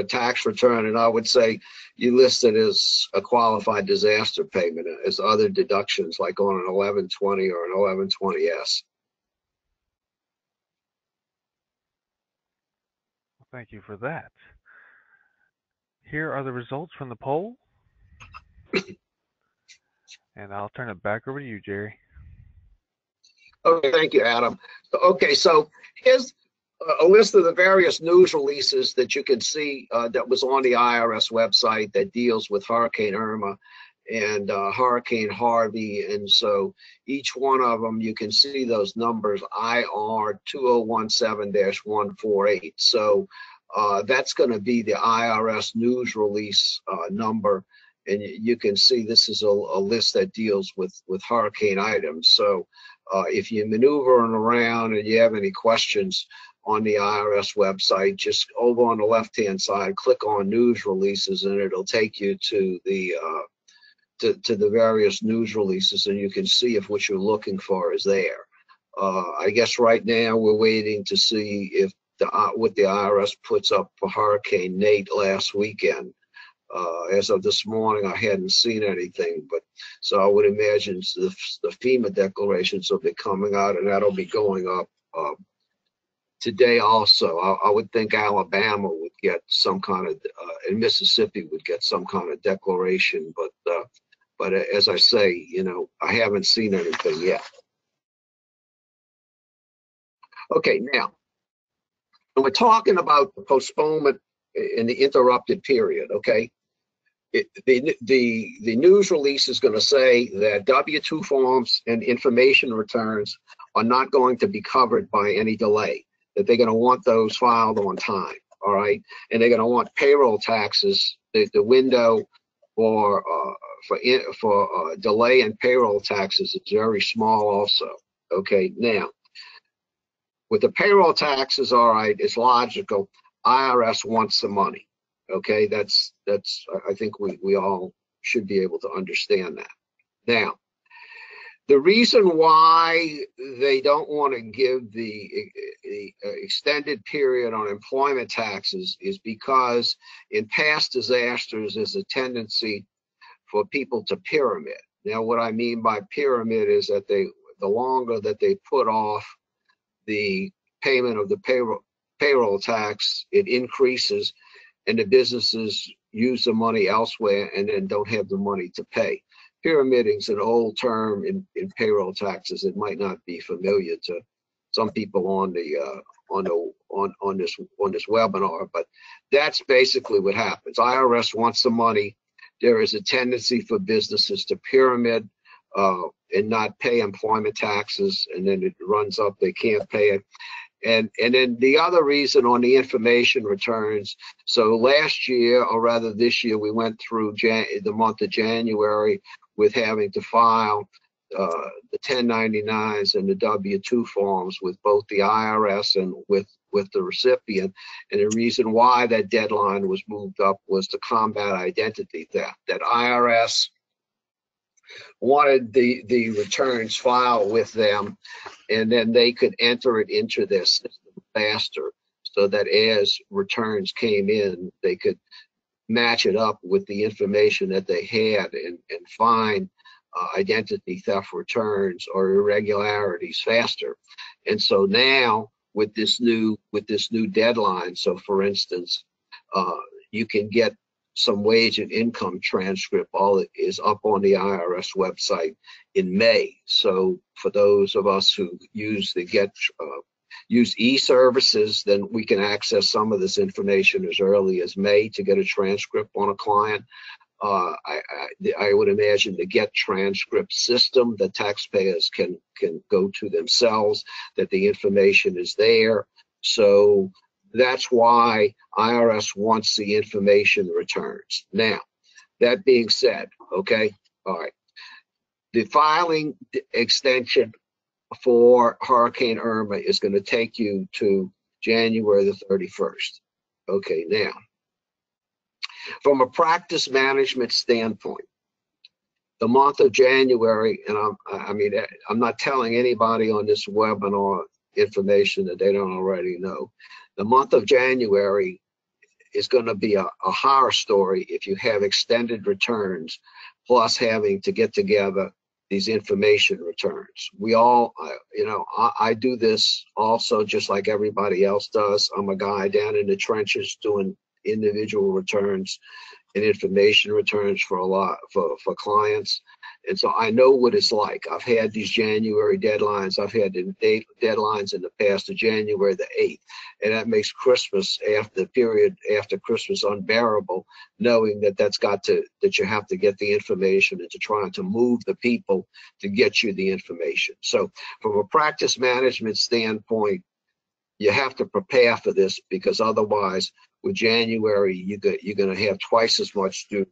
tax return? And I would say you list it as a qualified disaster payment as other deductions, like on an 1120 or an 1120S. Thank you for that. Here are the results from the poll. And I'll turn it back over to you, Jerry. Okay, thank you, Adam. Okay, so here's a list of the various news releases that you can see that was on the IRS website that deals with Hurricane Irma and Hurricane Harvey. And so each one of them, you can see those numbers, IR 2017-148. So that's going to be the IRS news release number. And you can see this is a list that deals with hurricane items. So if you're maneuvering around and you have any questions on the IRS website, just over on the left-hand side, click on news releases, and it'll take you to the various news releases, and you can see if what you're looking for is there. I guess right now we're waiting to see if what the IRS puts up for Hurricane Nate last weekend. As of this morning, I hadn't seen anything, but so I would imagine the FEMA declarations will be coming out, and that'll be going up today also. I would think Alabama would get some kind of, and Mississippi would get some kind of declaration, but as I say, you know, I haven't seen anything yet. Okay, now, when we're talking about the postponement in the interrupted period, okay, the news release is going to say that W-2 forms and information returns are not going to be covered by any delay, that they're going to want those filed on time, all right? And they're going to want payroll taxes, the window for delay in payroll taxes is very small also, okay? Now, with the payroll taxes, all right, it's logical. IRS wants the money. Okay, that's I think we all should be able to understand that. Now, The reason why they don't want to give the extended period on employment taxes is because in past disasters, there's a tendency for people to pyramid. Now, what I mean by pyramid is that the longer that they put off the payment of the payroll tax, it increases, and the businesses use the money elsewhere and then don't have the money to pay. Pyramiding is an old term in payroll taxes. It might not be familiar to some people on this webinar, but that's basically what happens. IRS wants the money. There is a tendency for businesses to pyramid and not pay employment taxes, and then it runs up. They can't pay it. And then the other reason on the information returns, so last year, or rather this year, we went through the month of January with having to file the 1099s and the W-2 forms with both the IRS and with the recipient. And the reason why that deadline was moved up was to combat identity theft. That IRS wanted the returns filed with them, and then they could enter it into their system faster, so that as returns came in, they could match it up with the information that they had and find identity theft returns or irregularities faster. And so now with this new deadline, so for instance, you can get some wage and income transcript. All it is up on the IRS website in May. So for those of us who use use e-services, then we can access some of this information as early as May to get a transcript on a client. I would imagine the get transcript system that taxpayers can go to themselves, that the information is there. So that's why IRS wants the information returns. Now, that being said, okay, all right, the filing extension for Hurricane Irma is going to take you to January the 31st. Okay, now, from a practice management standpoint, the month of January, and I'm not telling anybody on this webinar information that they don't already know. The month of January is going to be a horror story if you have extended returns, plus having to get together these information returns. We all, I do this also just like everybody else does. I'm a guy down in the trenches doing individual returns and information returns for clients. And so I know what it's like. I've had these January deadlines. I've had the deadlines in the past of January the 8th. And that makes Christmas, after the period after Christmas, unbearable, knowing that you have to get the information and to try to move the people to get you the information. So from a practice management standpoint, you have to prepare for this, because otherwise with January, you're going to have twice as much due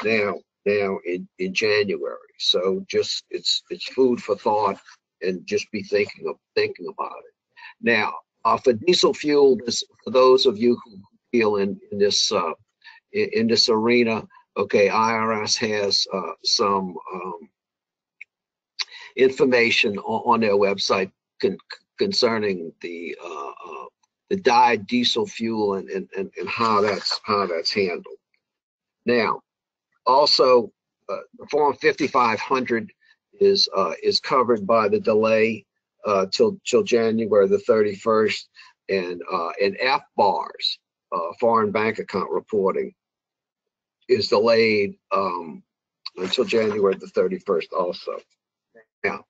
now in January. So just it's food for thought, and just be thinking about it. Now, for diesel fuel, for those of you who feel in this arena, okay, IRS has some information on their website concerning the dyed diesel fuel and how that's handled. Now, also, the Form 5500 is covered by the delay till January the 31st, and FBARs, foreign bank account reporting, is delayed until January the 31st also. Now,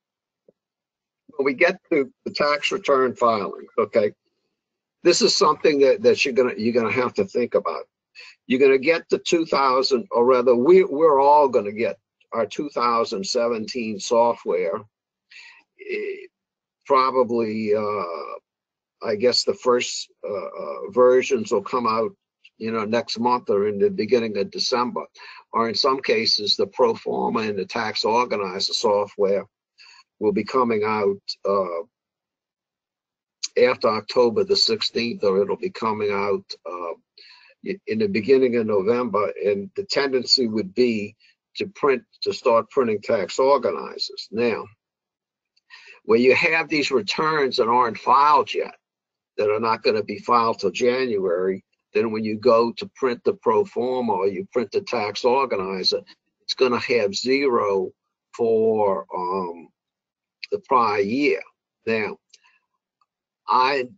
when we get to the tax return filing, okay, this is something that you're gonna have to think about. You're gonna get the 2000, or rather, we're all gonna get our 2017 software. Probably, I guess the first versions will come out, next month or in the beginning of December, or in some cases, the pro forma and the tax organizer software will be coming out after October the 16th, or it'll be coming out in the beginning of November. And the tendency would be to start printing tax organizers. Now, where you have these returns that aren't filed yet, that are not going to be filed till January, then when you go to print the pro forma or you print the tax organizer, it's going to have 0 for the prior year. Now, I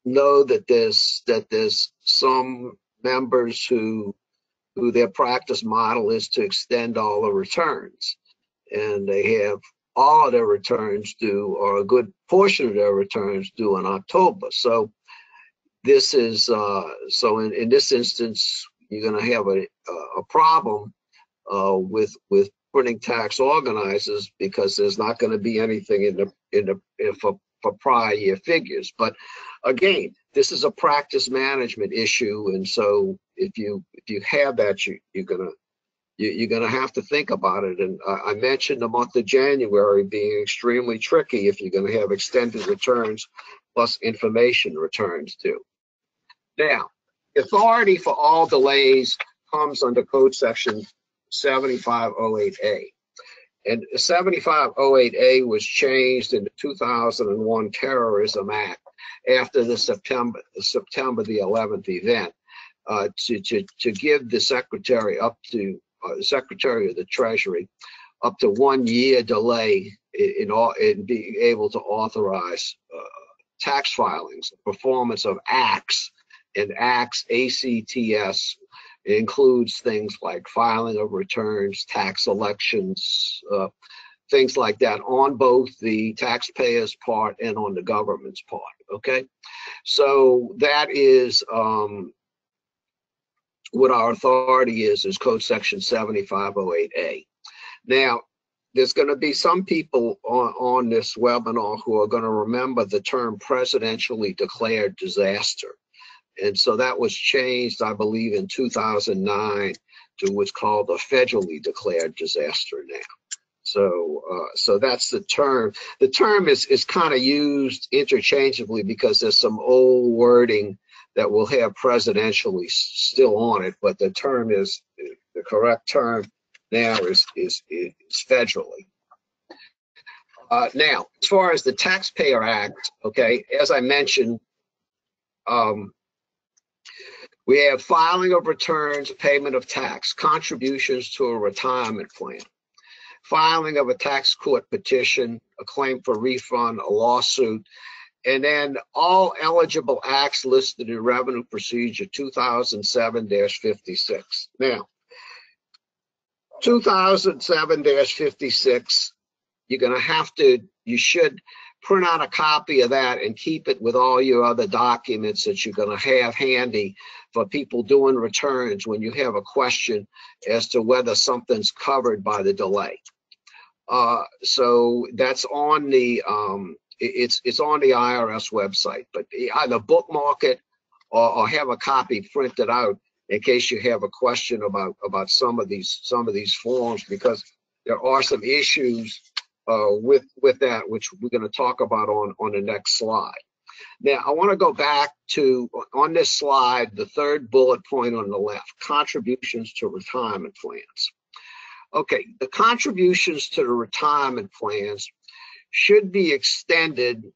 know that there's some members who their practice model is to extend all the returns, and they have all of their returns due, or a good portion of their returns due in October. So this is so in this instance, you're going to have a problem with printing tax organizers, because there's not going to be anything for prior year figures. But again, this is a practice management issue, and so if you have that, you're gonna have to think about it. And I mentioned the month of January being extremely tricky if you're going to have extended returns plus information returns too. Now, the authority for all delays comes under Code Section 7508A. And 7508A was changed in the 2001 Terrorism Act after the September the 11th event to give the Secretary Secretary of the Treasury up to 1 year delay in being able to authorize tax filings, performance of acts, and acts, ACTS, includes things like filing of returns, tax elections, things like that, on both the taxpayer's part and on the government's part. Okay, so that is what our authority is Code Section 7508A. Now, there's going to be some people on this webinar who are going to remember the term presidentially declared disaster. And so that was changed, I believe, in 2009 to what's called a federally declared disaster now. So that's the term. The term is kind of used interchangeably because there's some old wording that will have presidentially still on it, but the term is, the correct term now is federally. Now, as far as the Taxpayer Act, okay, as I mentioned, we have filing of returns, payment of tax, contributions to a retirement plan, filing of a tax court petition, a claim for refund, a lawsuit, and then all eligible acts listed in Revenue Procedure 2007-56. Now, 2007-56, you should print out a copy of that and keep it with all your other documents that you're going to have handy for people doing returns when you have a question as to whether something's covered by the delay. So that's on the it's on the IRS website, but either bookmark it or have a copy printed out in case you have a question about some of these forms, because there are some issues with that, which we're going to talk about on the next slide. Now, I want to go back to, on this slide, the third bullet point on the left, contributions to retirement plans. Okay, the contributions to the retirement plans should be extended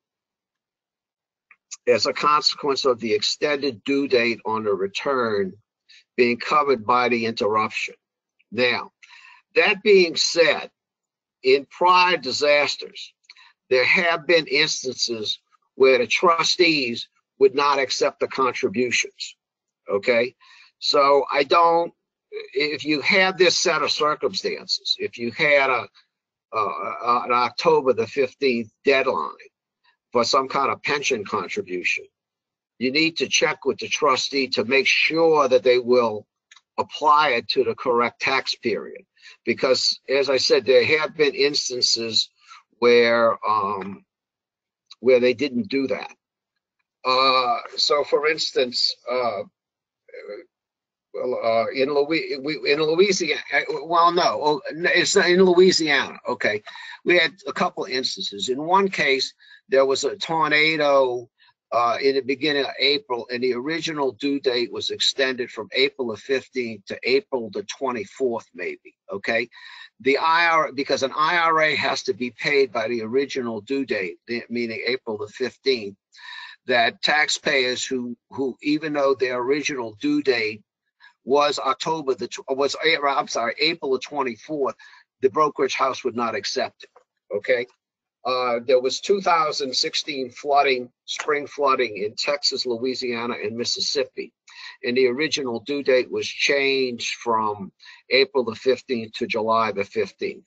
as a consequence of the extended due date on the return being covered by the interruption. Now, that being said, in prior disasters, there have been instances where the trustees would not accept the contributions, okay? So if you had this set of circumstances, if you had an October the 15th deadline for some kind of pension contribution, you need to check with the trustee to make sure that they will apply it to the correct tax period. Because, as I said, there have been instances where they didn't do that. So, for instance, in Louisiana, well, no, it's not in Louisiana. Okay, we had a couple instances. In one case, there was a tornado in the beginning of April, and the original due date was extended from April the 15th to April the 24th, maybe. Okay, the IRA, because an IRA has to be paid by the original due date, meaning April the 15th. That taxpayers who even though their original due date was April the 24th, the brokerage house would not accept it. Okay. There was 2016 flooding, spring flooding in Texas, Louisiana, and Mississippi. And the original due date was changed from April the 15th to July the 15th.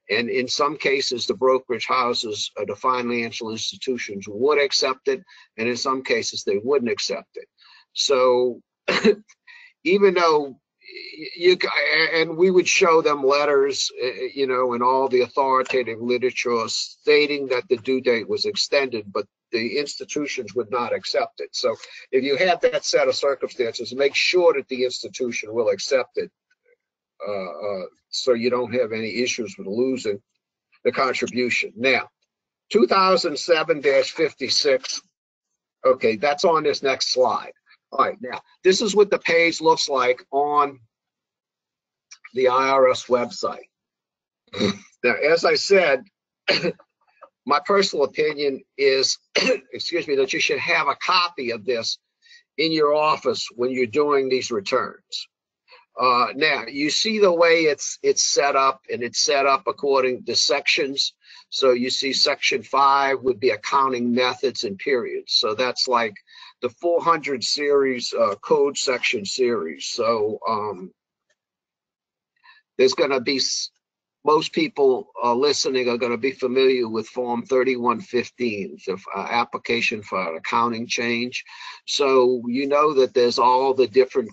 And in some cases, the brokerage houses, the financial institutions would accept it. And in some cases, they wouldn't accept it. So even though and we would show them letters, you know, and all the authoritative literature stating that the due date was extended, but the institutions would not accept it. So if you have that set of circumstances, make sure that the institution will accept it, so you don't have any issues with losing the contribution. Now, 2007-56, okay, that's on this next slide. All right, now, this is what the page looks like on the IRS website. Now, as I said, my personal opinion is, excuse me, that you should have a copy of this in your office when you're doing these returns. Now, you see the way it's set up, and it's set up according to sections. So you see section 5 would be accounting methods and periods. So that's like the 400 series, code section series. So there's going to be, most people listening are going to be familiar with Form 3115, the application for an accounting change. So you know that there's all the different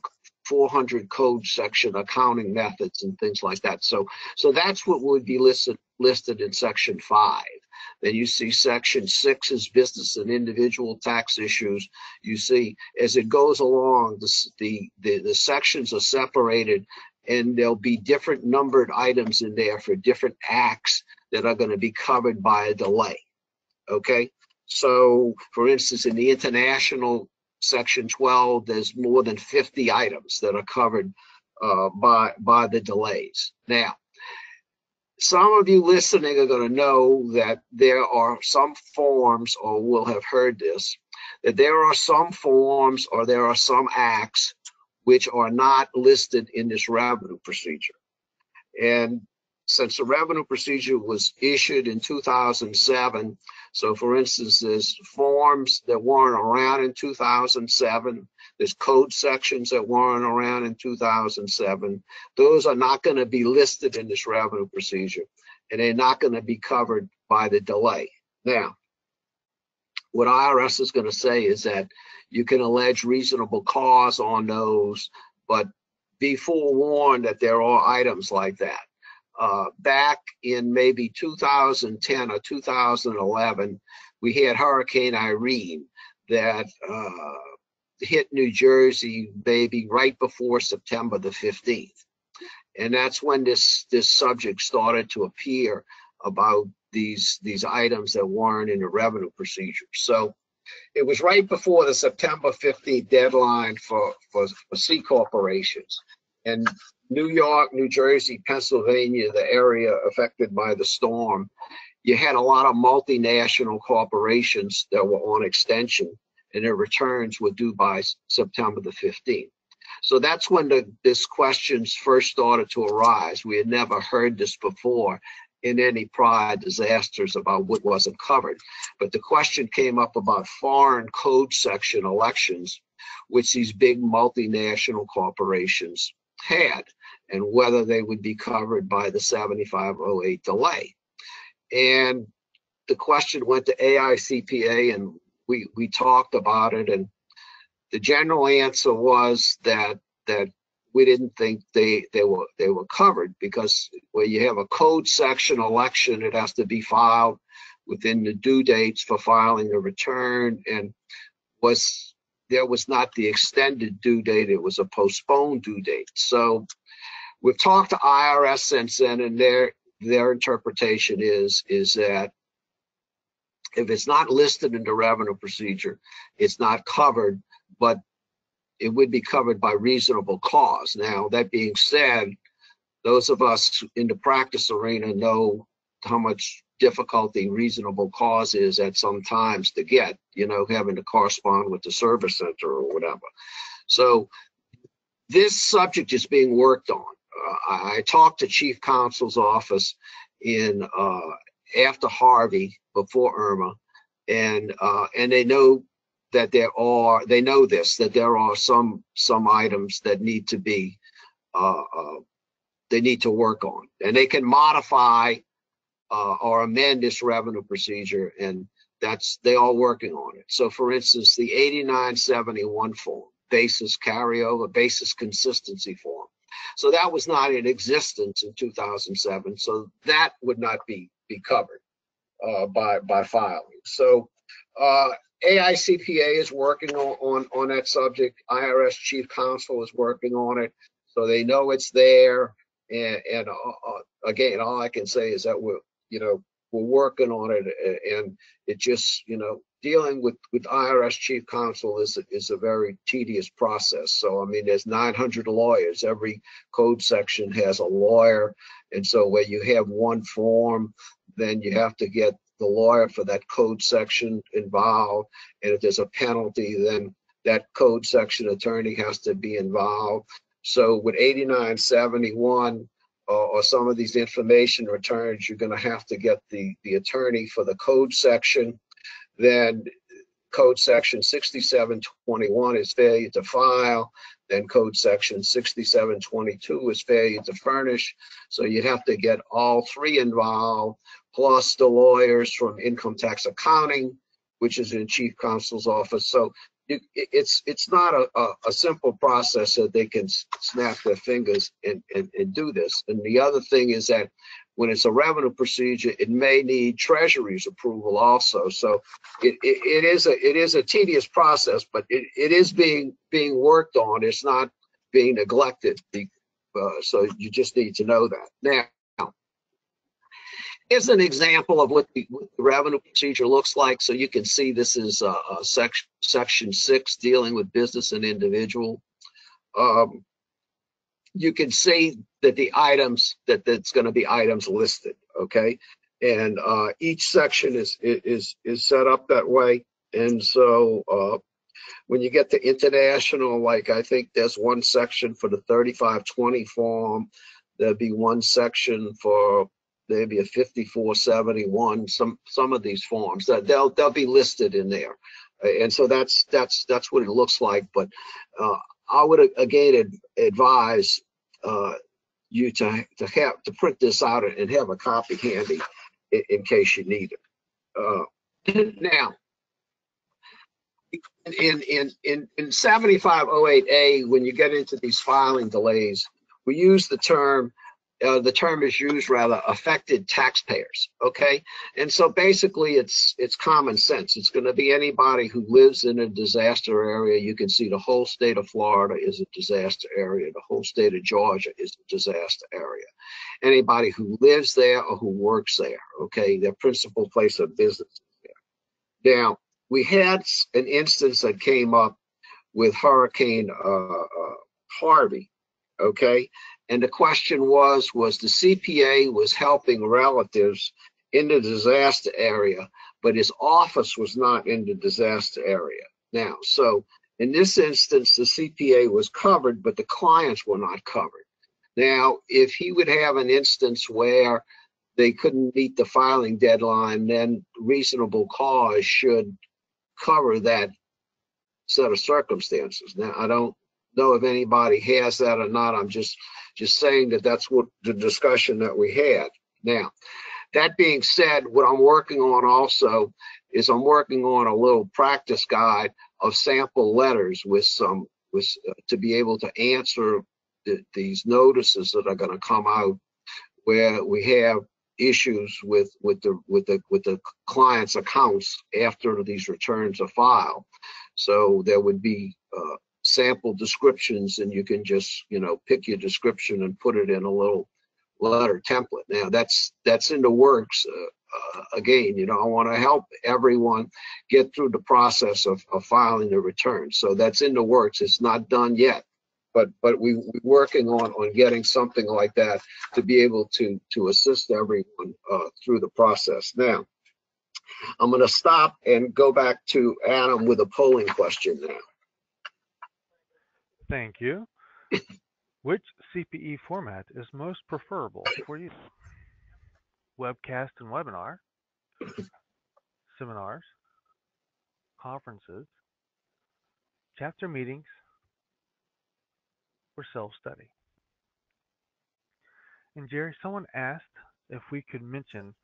400 code section accounting methods and things like that. So that's what would be listed in section 5. Then you see section 6 is business and individual tax issues. You see, as it goes along, the sections are separated, and there'll be different numbered items in there for different acts that are going to be covered by a delay. Okay, so for instance, in the international section 12, there's more than 50 items that are covered by the delays. Now, some of you listening are going to know that there are some forms, or will have heard this, that there are some forms or there are some acts which are not listed in this revenue procedure. And since the revenue procedure was issued in 2007, so for instance, there's forms that weren't around in 2007, there's code sections that weren't around in 2007, those are not going to be listed in this revenue procedure, and they're not going to be covered by the delay. Now, what IRS is going to say is that you can allege reasonable cause on those, but be forewarned that there are items like that. Back in maybe 2010 or 2011, we had Hurricane Irene that hit New Jersey maybe right before September the 15th. And that's when this subject started to appear about these items that weren't in the revenue procedure. So it was right before the September 15th deadline for C corporations. And New York, New Jersey, Pennsylvania, the area affected by the storm, you had a lot of multinational corporations that were on extension, and their returns were due by September the 15th. So that's when this questions first started to arise. We had never heard this before in any prior disasters about what wasn't covered. But the question came up about foreign code section elections, which these big multinational corporations had, and whether they would be covered by the 7508 delay. And the question went to AICPA, and we talked about it, and the general answer was that we didn't think they were covered, because when you have a code section election, it has to be filed within the due dates for filing a return, and there was not the extended due date, it was a postponed due date. So we've talked to IRS since then, and their interpretation is that If it's not listed in the revenue procedure, it's not covered, but it would be covered by reasonable cause. Now, that being said, those of us in the practice arena know how much difficulty reasonable cause is at some times to get, you know, having to correspond with the service center or whatever. So this subject is being worked on. I talked to Chief Counsel's office in after Harvey, before Irma, and they know that they know that there are some items that need to be they need to work on, and they can modify or amend this revenue procedure, and they are working on it. So for instance, the 8971 form, basis carryover, basis consistency form. So that was not in existence in 2007. So that would not be covered by filing. So AICPA is working on that subject. IRS Chief Counsel is working on it. So they know it's there. And again, all I can say is that we're working on it, and it just, dealing with IRS Chief Counsel is a very tedious process. So, I mean, there's 900 lawyers. Every code section has a lawyer. And so where you have one form, then you have to get the lawyer for that code section involved. And if there's a penalty, then that code section attorney has to be involved. So with 8971 or some of these information returns, you're going to have to get the attorney for the code section. Then code section 6721 is failure to file. Then code section 6722 is failure to furnish. So you'd have to get all three involved, plus the lawyers from income tax accounting, which is in Chief Counsel's office. So it's not a simple process that they can snap their fingers and do this. And the other thing is that when it's a revenue procedure, it may need Treasury's approval also. So it is a tedious process, but it is being worked on. It's not being neglected. So you just need to know that. Now, here's an example of what the revenue procedure looks like. So you can see this is section 6 dealing with business and individual. You can see that the items that's going to be items listed, okay, and each section is set up that way. And so when you get to international, like I think there's one section for the 3520 form, there'll be one section for maybe a 5471. Some of these forms that they'll be listed in there, and so that's what it looks like. But I would again advise you to print this out and have a copy handy in case you need it. Now, in 7508A, when you get into these filing delays, we use the term is used rather, affected taxpayers, okay? And so basically it's common sense. It's going to be anybody who lives in a disaster area. You can see the whole state of Florida is a disaster area. The whole state of Georgia is a disaster area. Anybody who lives there or who works there, okay? Their principal place of business is there. Now, we had an instance that came up with Hurricane Harvey, okay? And the question was the CPA was helping relatives in the disaster area, but his office was not in the disaster area. Now, so in this instance, the CPA was covered, but the clients were not covered. Now, if he would have an instance where they couldn't meet the filing deadline, then reasonable cause should cover that set of circumstances. Now, I don't know if anybody has that or not. I'm just saying that that's what the discussion that we had. Now, that being said, what I'm working on also is I'm working on a little practice guide of sample letters to be able to answer these notices that are going to come out where we have issues with the client's accounts after these returns are filed. So there would be sample descriptions, and you can just pick your description and put it in a little letter template. Now that's in the works. again, I want to help everyone get through the process of filing the return. So that's in the works. It's not done yet, but we're working on getting something like that to be able to assist everyone through the process. Now, I'm going to stop and go back to Adam with a polling question now. Thank you. Which CPE format is most preferable for you? Webcast and webinar, seminars, conferences, chapter meetings, or self-study? And Jerry, someone asked if we could mention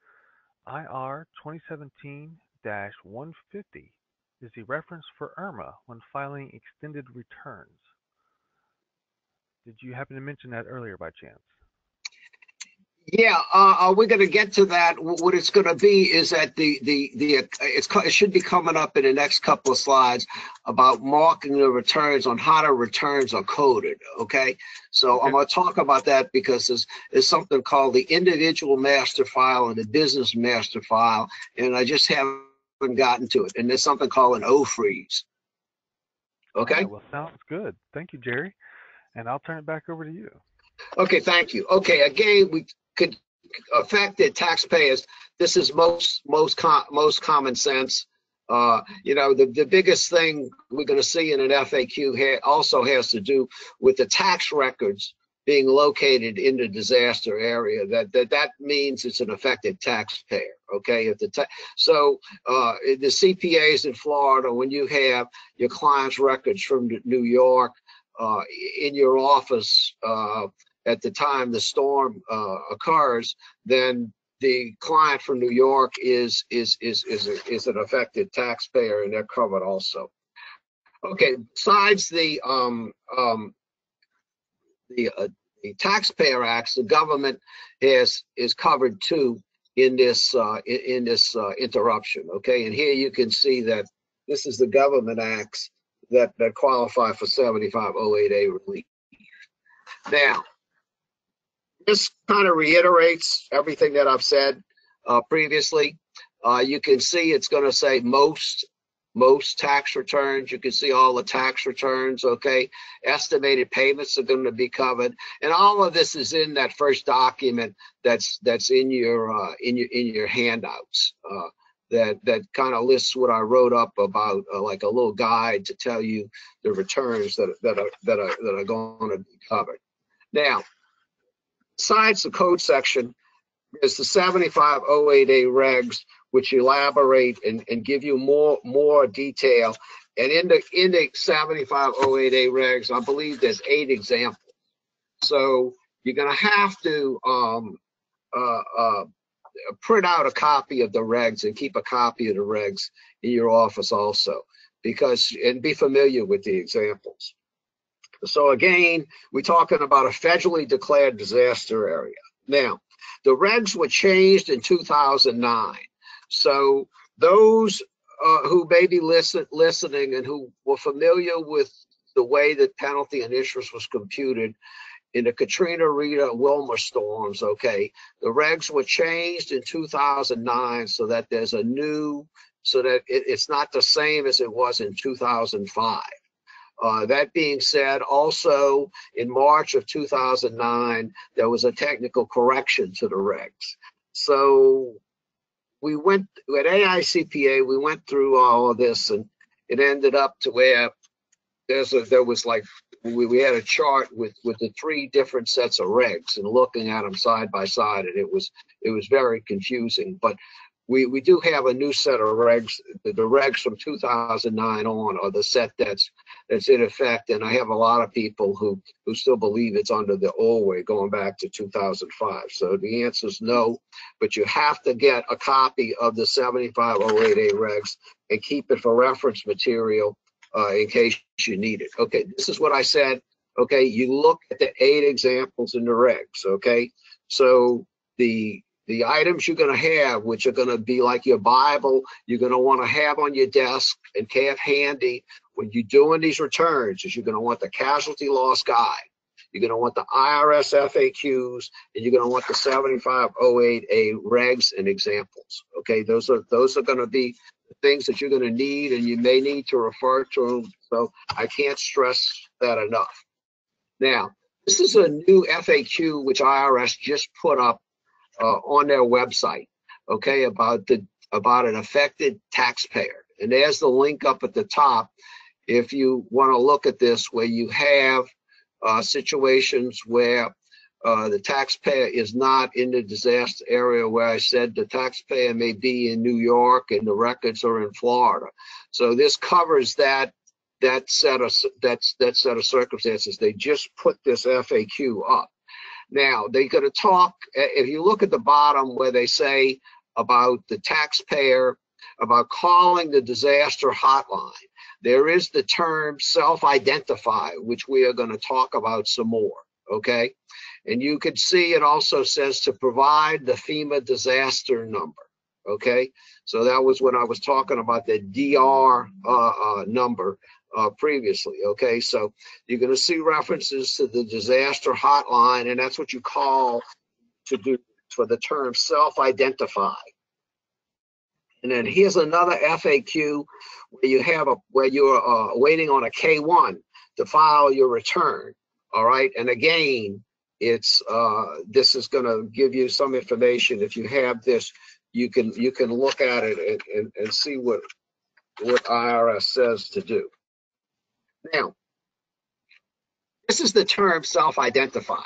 IR 2017-150 is the reference for Irma when filing extended returns. Did you happen to mention that earlier by chance? Yeah, we're going to get to that. What it's going to be is that it should be coming up in the next couple of slides about marking the returns on how the returns are coded. Okay, so okay. I'm going to talk about that because there's something called the individual master file and the business master file, and I just haven't gotten to it. And there's something called an O-freeze. Okay. Right, well, sounds good. Thank you, Jerry. And I'll turn it back over to you. Okay, thank you. Okay, again, we could affected taxpayers. This is most common sense. The biggest thing we're going to see in an FAQ also has to do with the tax records being located in the disaster area. That means it's an affected taxpayer. Okay, if the CPAs in Florida, when you have your client's records from New York in your office at the time the storm occurs, then the client from New York is an affected taxpayer, and they're covered also. Okay, besides the Taxpayer Acts, the government is covered too in this interruption. Okay, and here you can see that this is the government acts that qualify for 7508A relief. Now, this kind of reiterates everything that I've said previously. You can see it's going to say most tax returns. You can see all the tax returns. Okay, estimated payments are going to be covered, and all of this is in that first document that's in your handouts. That kind of lists what I wrote up about, like a little guide to tell you the returns that are going to be covered. Now, besides the code section, there's the 7508A regs, which elaborate and give you more detail. And in the 7508A regs, I believe there's 8 examples. So you're going to have to print out a copy of the regs and keep a copy of the regs in your office also, and be familiar with the examples. So again, we're talking about a federally declared disaster area. Now, the regs were changed in 2009. So those who may be listening and who were familiar with the way that penalty and interest was computed in the Katrina, Rita, and Wilma storms, okay, the regs were changed in 2009 so that there's a new, so that it's not the same as it was in 2005. That being said, also in March of 2009, there was a technical correction to the regs. So we went, at AICPA, we went through all of this, and it ended up to where there was like, we had a chart with the 3 different sets of regs and looking at them side by side, and it was very confusing. But we do have a new set of regs. The regs from 2009 on are the set that's in effect, and I have a lot of people who still believe it's under the old way going back to 2005. So the answer is no, but you have to get a copy of the 7508A regs and keep it for reference material in case you need it. Okay, this is what I said. Okay, you look at the 8 examples in the regs. Okay, so the items you're going to have, which are going to be like your Bible, you're going to want to have on your desk and have handy when you're doing these returns, is you're going to want the Casualty Loss Guide. You're going to want the IRS FAQs, and you're going to want the 7508A regs and examples. Okay, those are going to be the things that you're going to need, and you may need to refer to them. So I can't stress that enough. Now, this is a new FAQ which IRS just put up on their website. Okay, about an affected taxpayer, and there's the link up at the top if you want to look at this, where you have situations where the taxpayer is not in the disaster area, where I said the taxpayer may be in New York and the records are in Florida. So this covers that set of circumstances. They just put this FAQ up. Now they're going to talk, if you look at the bottom where they say about the taxpayer, about calling the disaster hotline, there is the term self-identify, which we are going to talk about some more, okay? And you can see it also says to provide the FEMA disaster number, okay? So that was when I was talking about the DR number previously, okay? So you're going to see references to the disaster hotline, and that's what you call to do for the term self-identify. And then here's another FAQ where you're waiting on a K1 to file your return. All right, and again, it's this is going to give you some information. If you have this, you can look at it and see what IRS says to do. Now, this is the term self-identify.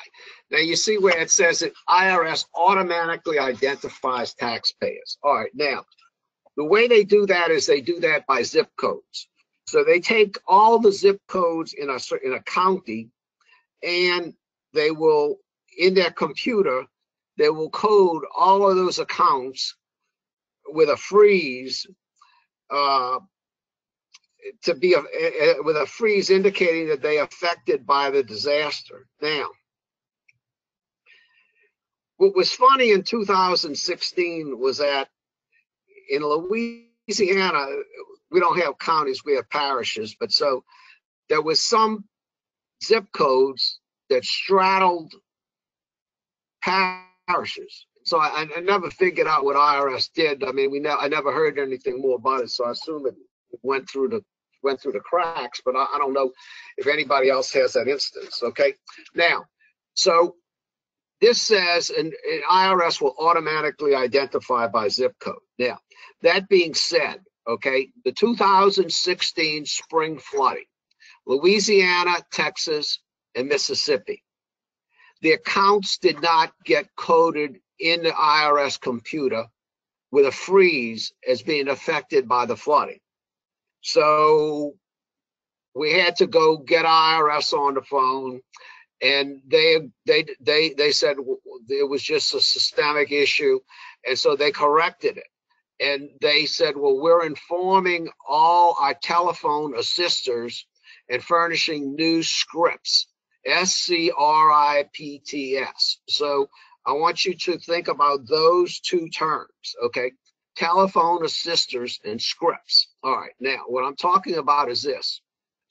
Now you see where it says that IRS automatically identifies taxpayers. All right, now the way they do that is they do that by zip codes. So they take all the zip codes in a county, and they will, in their computer, they will code all of those accounts with a freeze with a freeze indicating that they are affected by the disaster. Now, what was funny in 2016 was that in Louisiana, we don't have counties, we have parishes, but so there was some zip codes that straddled parishes. So I never figured out what IRS did. I mean, I never heard anything more about it, so I assume it went through the cracks, but I don't know if anybody else has that instance. Okay, now, so this says, and IRS will automatically identify by zip code. Now, that being said, okay, the 2016 spring flooding, Louisiana, Texas, and Mississippi, the accounts did not get coded in the IRS computer with a freeze as being affected by the flooding. So we had to go get IRS on the phone, and they said it was just a systemic issue, and so they corrected it. And they said, well, we're informing all our telephone assisters and furnishing new scripts, SCRIPTS. So I want you to think about those two terms, okay? Telephone assisters and scripts. All right, now what I'm talking about is this.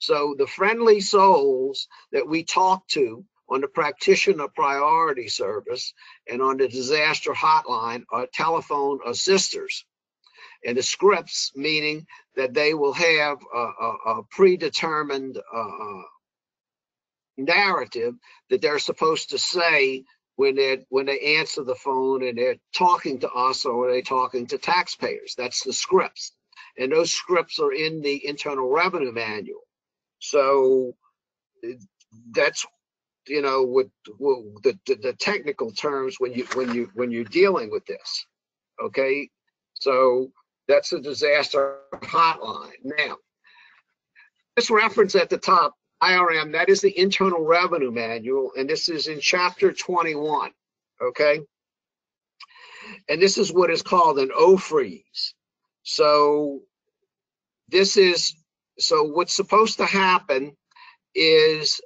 So the friendly souls that we talk to on the practitioner priority service and on the disaster hotline are telephone assisters. And the scripts, meaning that they will have a predetermined narrative that they're supposed to say when they answer the phone and they're talking to us or they're talking to taxpayers. That's the scripts. And those scripts are in the Internal Revenue Manual. So that's, you know, what the technical terms when you're dealing with this. Okay, so that's a disaster hotline. Now, this reference at the top, IRM, that is the Internal Revenue Manual, and this is in Chapter 21, okay? And this is what is called an O-freeze. So this is, so what's supposed to happen is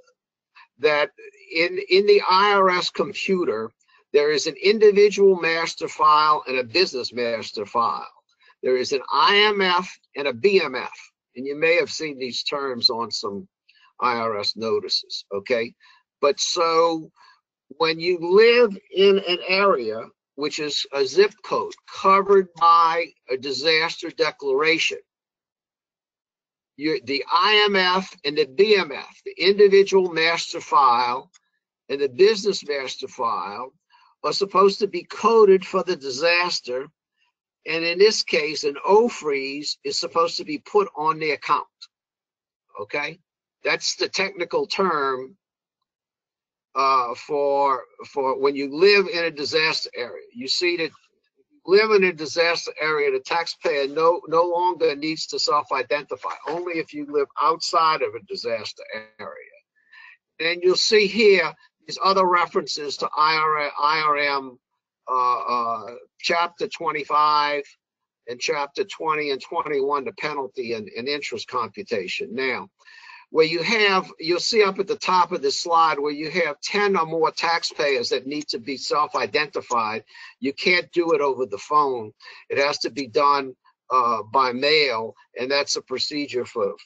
that in the IRS computer, there is an individual master file and a business master file. There is an IMF and a BMF, and you may have seen these terms on some IRS notices, okay? But so when you live in an area which is a zip code covered by a disaster declaration, the IMF and the BMF, the individual master file and the business master file, are supposed to be coded for the disaster. And in this case, an O-freeze is supposed to be put on the account. Okay, that's the technical term for when you live in a disaster area. You see that live in a disaster area, the taxpayer no longer needs to self-identify, only if you live outside of a disaster area. And you'll see here these other references to IRM Chapter 25 and Chapter 20 and 21, the penalty and interest computation. Now, where you'll see up at the top of this slide where you have 10 or more taxpayers that need to be self-identified, you can't do it over the phone. It has to be done by mail, and that's a procedure for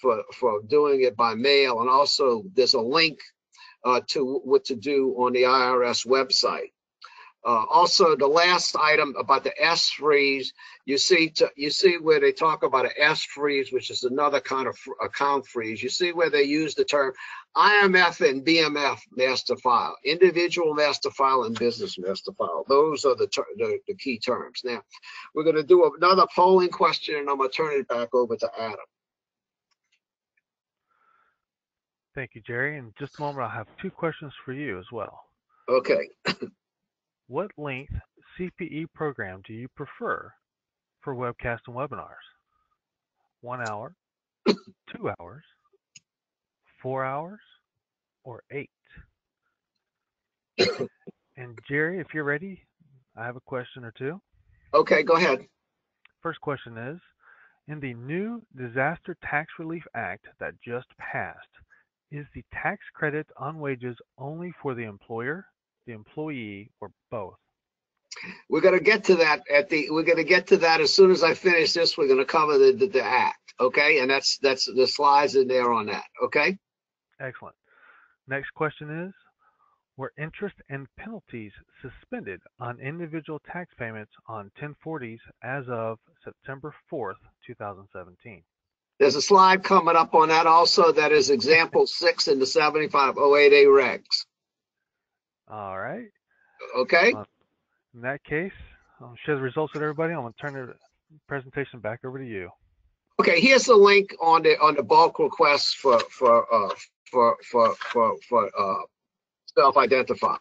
doing it by mail. And also there's a link to what to do on the IRS website. Also, the last item about the S-freeze, you see where they talk about an S-freeze, which is another kind of account freeze. You see where they use the term IMF and BMF master file, individual master file and business master file. Those are the key terms. Now, we're going to do another polling question, and I'm going to turn it back over to Adam. Thank you, Jerry. In just a moment, I'll have 2 questions for you as well. Okay. What length CPE program do you prefer for webcast and webinars? 1 hour, 2 hours, 4 hours, or 8? And Jerry, if you're ready, I have a question or 2. Okay, go ahead. First question is, in the new Disaster Tax Relief Act that just passed, is the tax credit on wages only for the employer, the employee, or both? We're going to get to that we're going to get to that as soon as I finish this. We're going to cover the act, okay? And that's the slides in there on that, okay? Excellent. Next question is, were interest and penalties suspended on individual tax payments on 1040s as of September 4th, 2017? There's a slide coming up on that also. That is example 6 in the 7508A regs. All right. Okay. In that case, I'll share the results with everybody. I'm going to turn the presentation back over to you. Okay. Here's the link on the bulk requests for self-identify.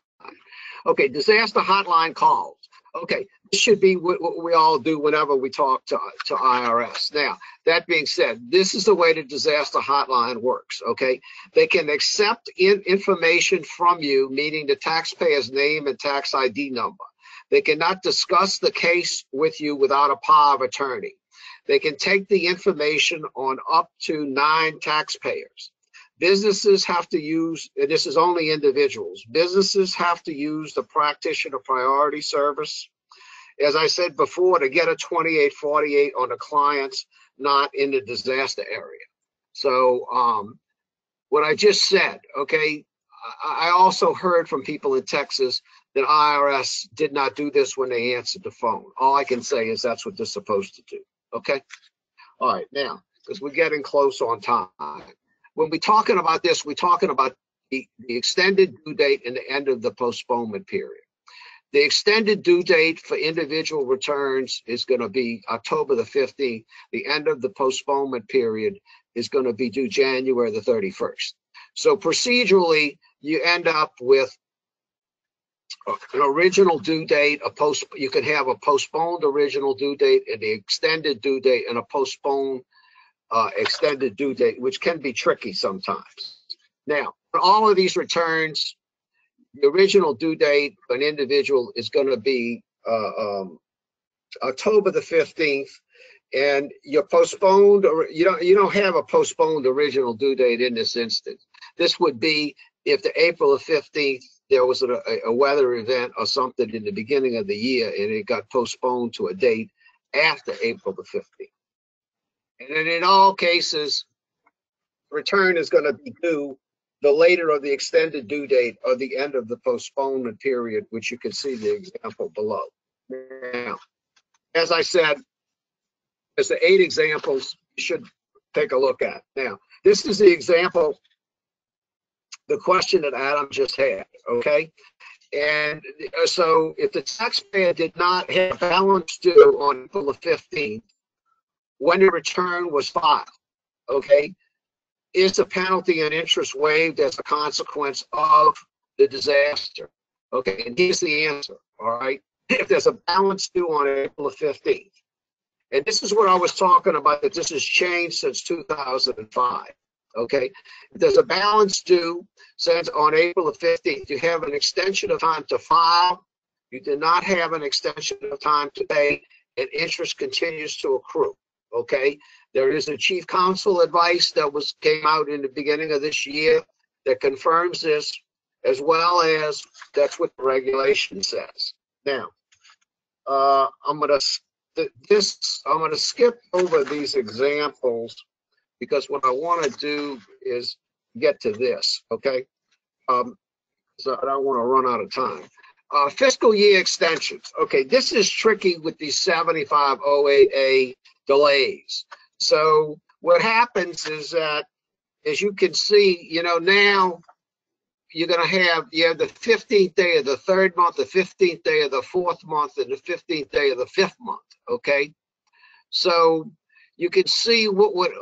Okay. Disaster hotline calls. Okay. This should be what we all do whenever we talk to IRS. Now, that being said, this is the way the disaster hotline works, okay? They can accept information from you, meaning the taxpayer's name and tax ID number. They cannot discuss the case with you without a power of attorney. They can take the information on up to 9 taxpayers. Businesses have to use, and this is only individuals, businesses have to use the practitioner priority service. As I said before, to get a 2848 on the clients not in the disaster area. So what I just said, okay, I also heard from people in Texas that IRS did not do this when they answered the phone. All I can say is that's what they're supposed to do, okay? All right, now, because we're getting close on time. When we're talking about this, we're talking about the extended due date and the end of the postponement period. The extended due date for individual returns is going to be October the 15th. The end of the postponement period is going to be due January the 31st. So procedurally, you end up with an original due date, you can have a postponed original due date and the extended due date and a postponed extended due date, which can be tricky sometimes. Now, for all of these returns, the original due date for an individual is going to be October the 15th, and you're postponed, or you don't have a postponed original due date in this instance. This would be if the April the 15th there was a weather event or something in the beginning of the year and it got postponed to a date after April the 15th. And then in all cases, return is going to be due the later or the extended due date or the end of the postponement period, which you can see the example below. Now, as I said, there's the 8 examples you should take a look at. Now, this is the example, the question that Adam just had, okay? And so if the taxpayer did not have balance due on April the 15th, when the return was filed, okay, is the penalty and interest waived as a consequence of the disaster? Okay, and here's the answer, all right? If there's a balance due on April the 15th, and this is what I was talking about, that this has changed since 2005, okay? If there's a balance due since on April the 15th, you have an extension of time to file, you did not have an extension of time to pay, and interest continues to accrue, okay? There is a chief counsel advice that came out in the beginning of this year that confirms this, as well as that's what the regulation says. Now, I'm gonna skip over these examples because what I want to do is get to this, okay? So I don't want to run out of time. Fiscal year extensions. Okay, this is tricky with these 7508A delays. So what happens is that, as you can see, you know, now you're going to have, you have the 15th day of the 3rd month, the 15th day of the 4th month, and the 15th day of the 5th month, okay? So you can see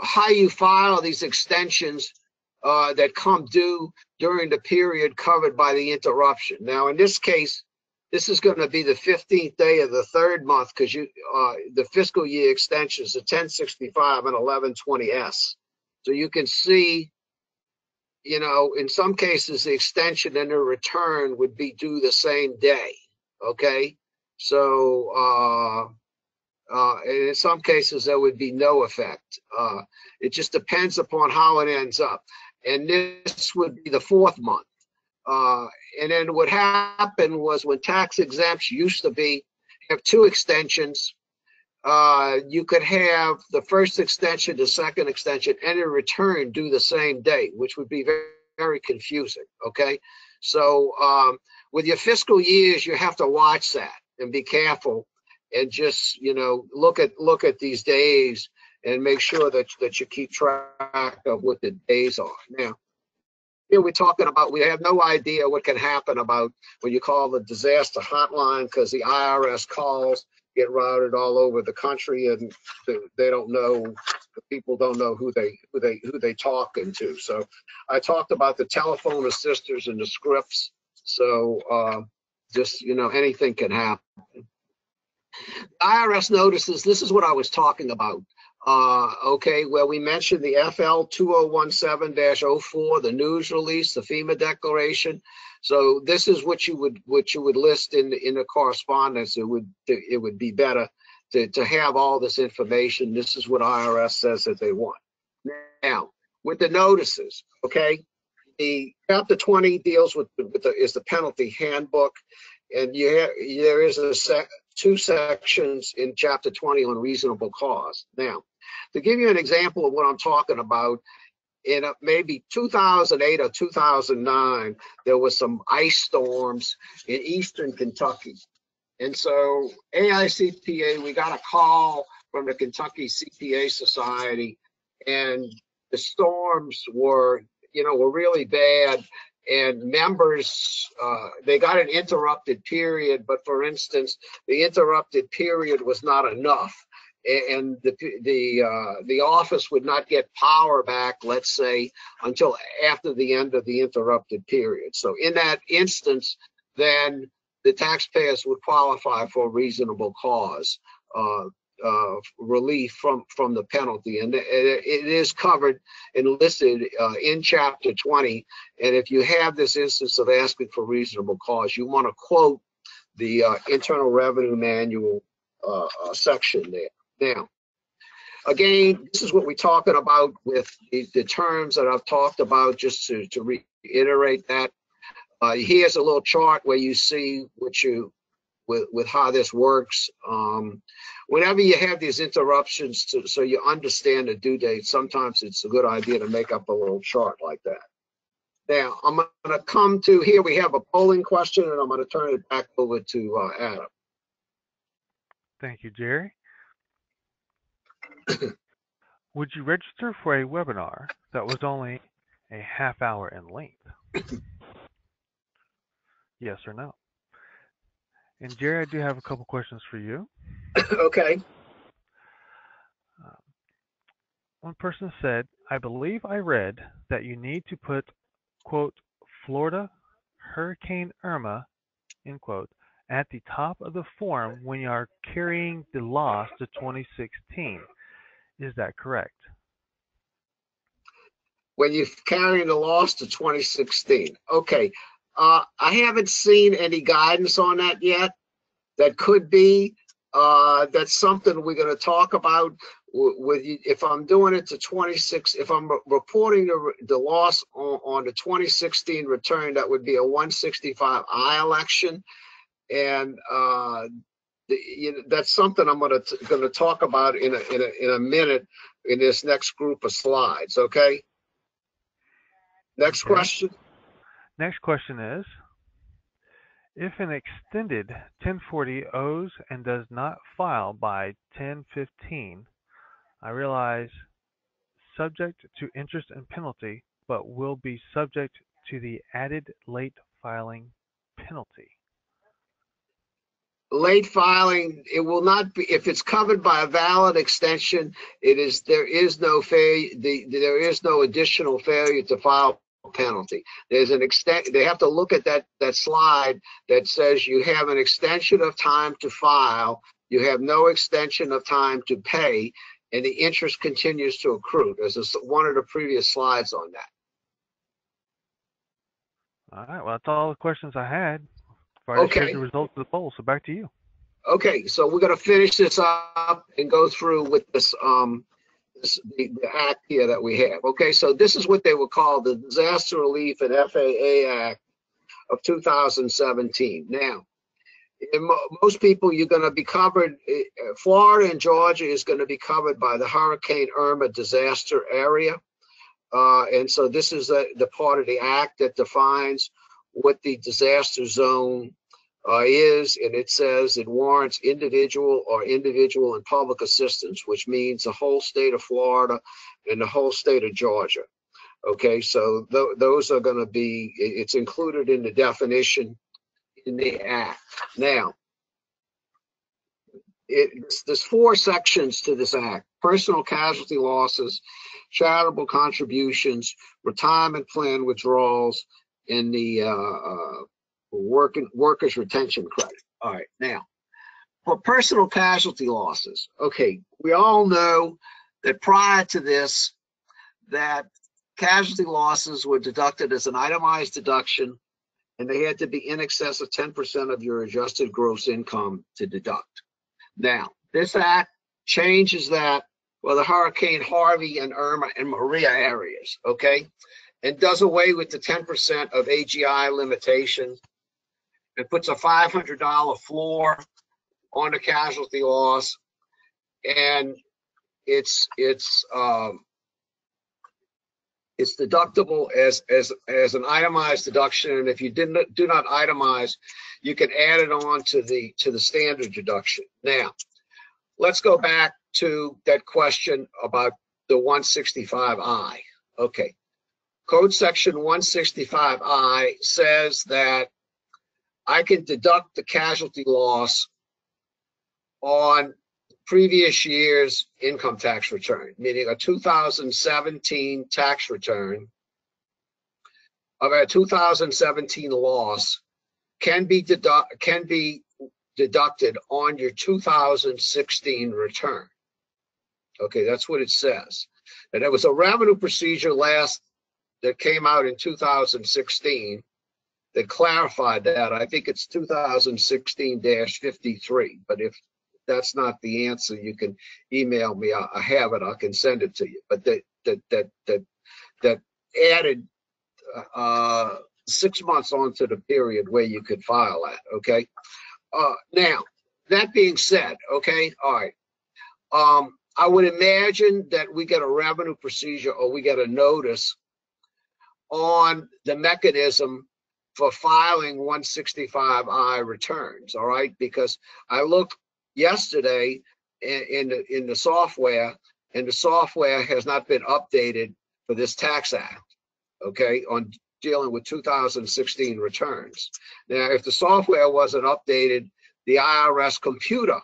how you file these extensions that come due during the period covered by the interruption. Now, in this case, this is going to be the 15th day of the 3rd month because the fiscal year extensions are 1065 and 1120S. So you can see, you know, in some cases, the extension and the return would be due the same day, okay? So, and in some cases, there would be no effect. It just depends upon how it ends up. And this would be the 4th month. And then what happened was when tax exempts used to have 2 extensions, you could have the first extension, the second extension, and in return do the same day, which would be very, very confusing, okay? So with your fiscal years, you have to watch that and be careful and just, you know, look at these days and make sure that you keep track of what the days are. Now, here we're talking about, we have no idea what can happen about when you call the disaster hotline because the IRS calls get routed all over the country and they don't know, the people don't know who they talking to. So I talked about the telephone assisters and the scripts. So just, you know, anything can happen. IRS notices, this is what I was talking about. Okay, where we mentioned the FL 2017-04, the news release, the FEMA declaration. So this is what you would list in the correspondence. It would be better to have all this information. This is what IRS says that they want. Now, with the notices, okay, the Chapter 20 deals with the penalty handbook, and there is two sections in Chapter 20 on reasonable cause. Now, to give you an example of what I'm talking about, in maybe 2008 or 2009, there was some ice storms in eastern Kentucky. And so AICPA, we got a call from the Kentucky CPA Society, and the storms were really bad. And members, they got an interrupted period, but for instance, the interrupted period was not enough. And the office would not get power back, let's say, until after the end of the interrupted period. So in that instance, then the taxpayers would qualify for reasonable cause relief from the penalty, and it is covered and listed in Chapter 20. And if you have this instance of asking for reasonable cause, you want to quote the Internal Revenue Manual section there. Now, again, this is what we're talking about with the terms that I've talked about, just to reiterate that. Here's a little chart where you see with how this works. Whenever you have these interruptions, so you understand the due date, sometimes it's a good idea to make up a little chart like that. Now, I'm going to come to here. We have a polling question, and I'm going to turn it back over to Adam. Thank you, Jerry. Would you register for a webinar that was only a half hour in length? Yes or no? And Jerry, I do have a couple questions for you. Okay. One person said, I believe I read that you need to put, quote, Florida Hurricane Irma, end quote, at the top of the form when you are carrying the loss to 2016. Is that correct? When you're carrying the loss to 2016. Okay. I haven't seen any guidance on that yet. That could be. That's something we're going to talk about with you. If I'm doing it to 26, if I'm reporting the loss on the 2016 return, that would be a 165I election, and that's something I'm going to talk about in a minute in this next group of slides. Okay. Next question. Next question is, if an extended 1040 owes and does not file by 1015, I realize subject to interest and penalty, but will be subject to the added late filing penalty. Late filing, it will not be, if it's covered by a valid extension, there is no additional failure to file penalty. There's an they have to look at that slide that says you have an extension of time to file, you have no extension of time to pay, and the interest continues to accrue. There's one of the previous slides on that. All right, well, that's all the questions I had. I've already shared the results of the poll, so back to you. Okay, so we're going to finish this up and go through with this the act here that we have. Okay, so this is what they would call the Disaster Relief and FAA Act of 2017. Now, most people, you're going to be covered. Florida and Georgia is going to be covered by the Hurricane Irma disaster area, and so this is the part of the act that defines what the disaster zone is, and it says it warrants individual and public assistance, which means the whole state of Florida and the whole state of Georgia. Okay, so those are going to be, it's included in the definition in the act. Now, there's 4 sections to this act: personal casualty losses, charitable contributions, retirement plan withdrawals, and the workers' retention credit. All right, now, for personal casualty losses, okay, we all know that prior to this, that casualty losses were deducted as an itemized deduction, and they had to be in excess of 10% of your adjusted gross income to deduct. Now, this act changes that for the Hurricane Harvey and Irma and Maria areas, okay, and does away with the 10% of AGI limitation. It puts a $500 floor on the casualty loss, and it's deductible as an itemized deduction. And if you do not itemize, you can add it on to the standard deduction. Now, let's go back to that question about the 165I. Okay, Code Section 165I says that I can deduct the casualty loss on previous year's income tax return, meaning a 2017 tax return of a 2017 loss can be deducted on your 2016 return. Okay, that's what it says. And there was a revenue procedure that came out in 2016 that clarified that. I think it's 2016-53, but if that's not the answer, you can email me. I have it. I can send it to you. But that added 6 months onto the period where you could file that. Okay. Now, that being said, okay, all right. I would imagine that we get a revenue procedure or we get a notice on the mechanism for filing 165I returns, all right? Because I looked yesterday in the software, and the software has not been updated for this tax act, okay, on dealing with 2016 returns. Now, if the software wasn't updated, the IRS computer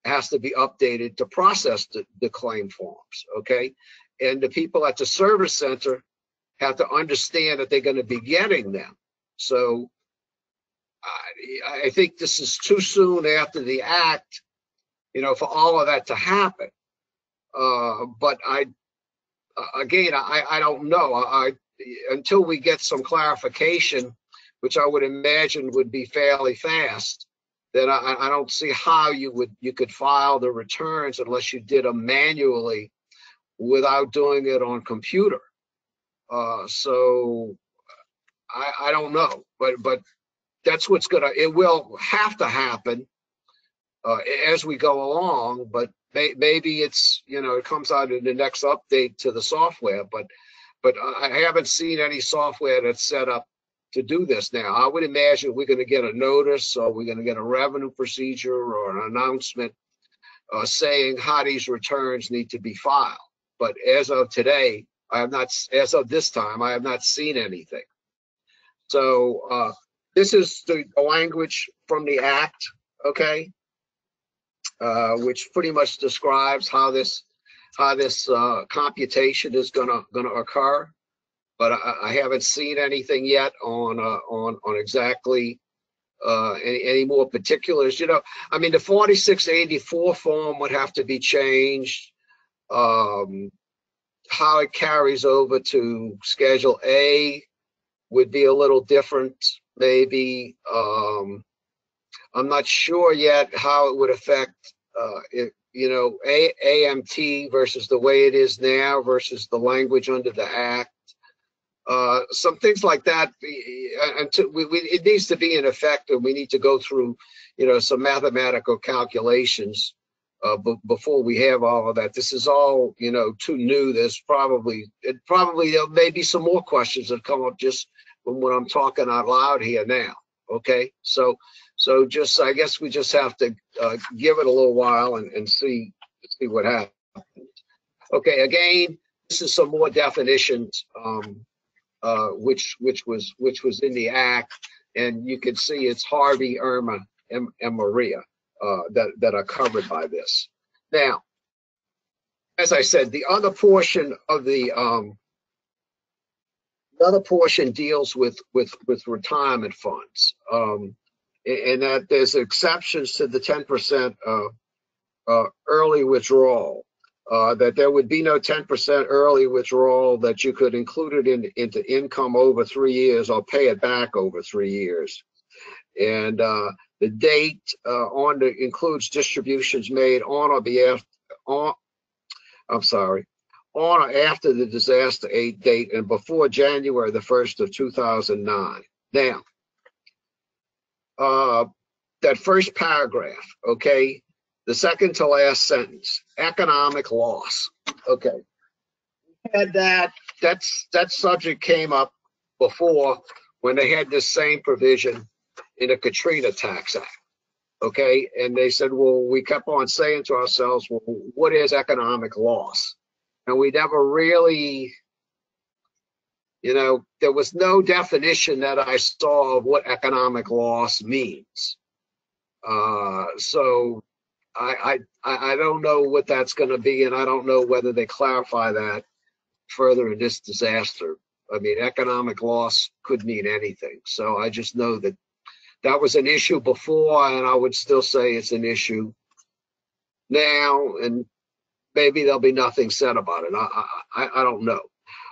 has to be updated to process the claim forms, okay? And the people at the service center have to understand that they're going to be getting them. So I think this is too soon after the act, you know, for all of that to happen. But again, I don't know. Until we get some clarification, which I would imagine would be fairly fast, then I don't see how you could file the returns unless you did them manually without doing it on computer. So I don't know, but that's what's it will have to happen as we go along, but maybe it's, you know, it comes out in the next update to the software, but I haven't seen any software that's set up to do this now. I would imagine we're going to get a notice, or we're going to get a revenue procedure or an announcement saying how these returns need to be filed. But as of today, as of this time, I have not seen anything. So this is the language from the Act, okay, which pretty much describes how this computation is gonna occur. But I haven't seen anything yet on exactly any more particulars. You know, I mean, the 4684 form would have to be changed. How it carries over to Schedule A would be a little different, maybe. I'm not sure yet how it would affect, you know, AMT versus the way it is now versus the language under the Act. Some things like that, until it needs to be in effect, and we need to go through, you know, some mathematical calculations before we have all of that. This is all, you know, too new. There's probably there may be some more questions that come up just when I'm talking out loud here now. Okay, so just, I guess we just have to give it a little while and see what happens. Okay, again, this is some more definitions, which was in the Act, and you can see it's Harvey, Irma, and Maria that are covered by this. Now, as I said, the other portion of the other portion deals with retirement funds, and that there's exceptions to the 10% early withdrawal. That there would be no 10% early withdrawal, that you could include it into income over 3 years or pay it back over 3 years. And the date includes distributions made on or after the disaster aid date and before January the 1st of 2009. Now, that first paragraph, okay, the second to last sentence, economic loss. Okay, had that subject came up before when they had this same provision in the Katrina Tax Act. Okay, and they said, well, we kept on saying to ourselves, well, what is economic loss? And we never really, you know, there was no definition that I saw of what economic loss means. So I don't know what that's going to be, and I don't know whether they clarify that further in this disaster. I mean, economic loss could mean anything. So I just know that that was an issue before, and I would still say it's an issue now, and maybe there'll be nothing said about it. I don't know.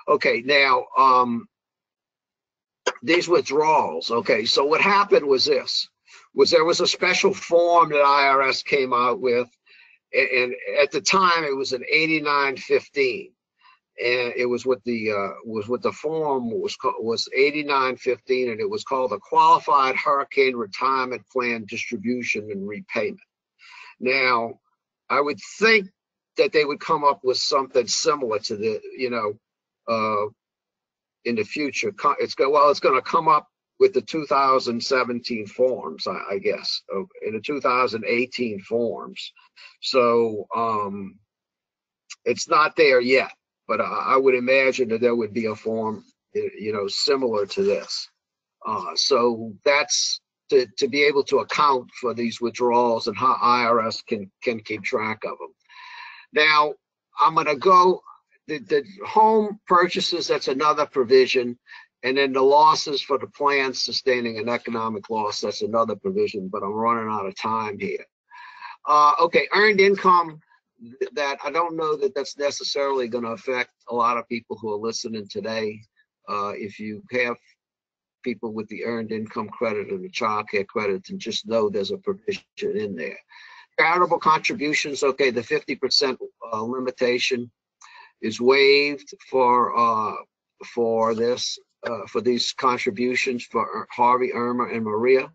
Okay, now, these withdrawals. Okay, so what happened was this. There was a special form that IRS came out with, and at the time it was an 8915, and it was what the form was 8915, and it was called the Qualified Hurricane Retirement Plan Distribution and Repayment. Now, I would think that they would come up with something similar to the, you know, in the future. It's going to come up with the 2017 forms, I guess, in the 2018 forms. So it's not there yet, but I would imagine that there would be a form, similar to this. So that's to be able to account for these withdrawals and how IRS can keep track of them. Now, I'm going to go the home purchases. That's another provision. And then the losses for the plan sustaining an economic loss, that's another provision, but I'm running out of time here. Okay, earned income, that I don't know that that's necessarily going to affect a lot of people who are listening today. If you have people with the earned income credit and the child care credit, and just know there's a provision in there. Charitable contributions, okay, the 50% limitation is waived for these contributions for Harvey, Irma, and Maria.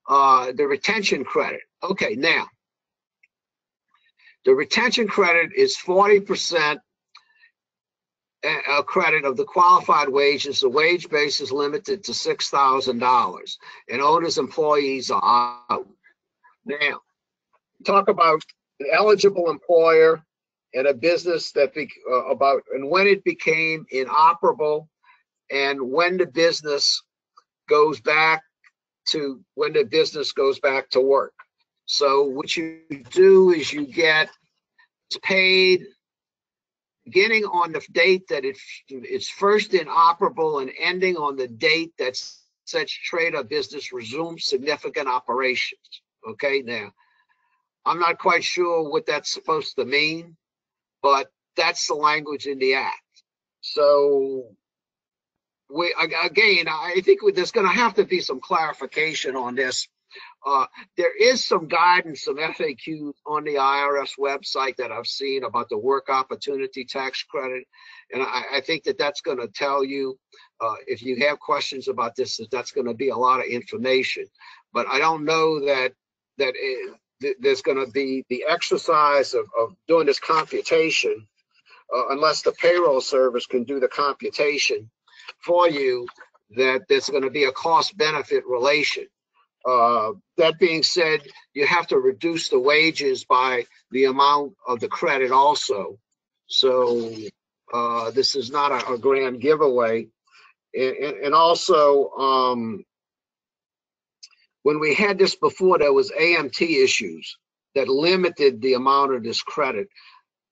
The retention credit. Okay, now, the retention credit is 40% credit of the qualified wages. The wage base is limited to $6,000, and owners' employees are out. Now, talk about an eligible employer and a business that and when it became inoperable, and when the business goes back to work. So what you do is you get paid beginning on the date that it's first inoperable and ending on the date that such trade or business resumes significant operations. Okay, now I'm not quite sure what that's supposed to mean, but that's the language in the act. So I think there's going to have to be some clarification on this. There is some guidance, some FAQs on the IRS website that I've seen about the work opportunity tax credit. And I think that that's going to tell you, if you have questions about this, that's going to be a lot of information. But I don't know that there's going to be the exercise of doing this computation, unless the payroll service can do the computation for you, that there's going to be a cost-benefit relation. That being said, you have to reduce the wages by the amount of the credit also. So this is not a grand giveaway. And also, when we had this before, there was AMT issues that limited the amount of this credit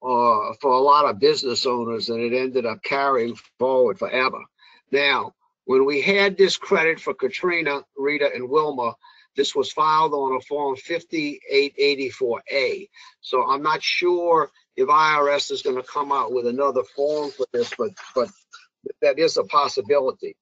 for a lot of business owners, and it ended up carrying forward forever. Now, when we had this credit for Katrina, Rita, and Wilma, this was filed on a form 5884A. So I'm not sure if IRS is going to come out with another form for this, but that is a possibility.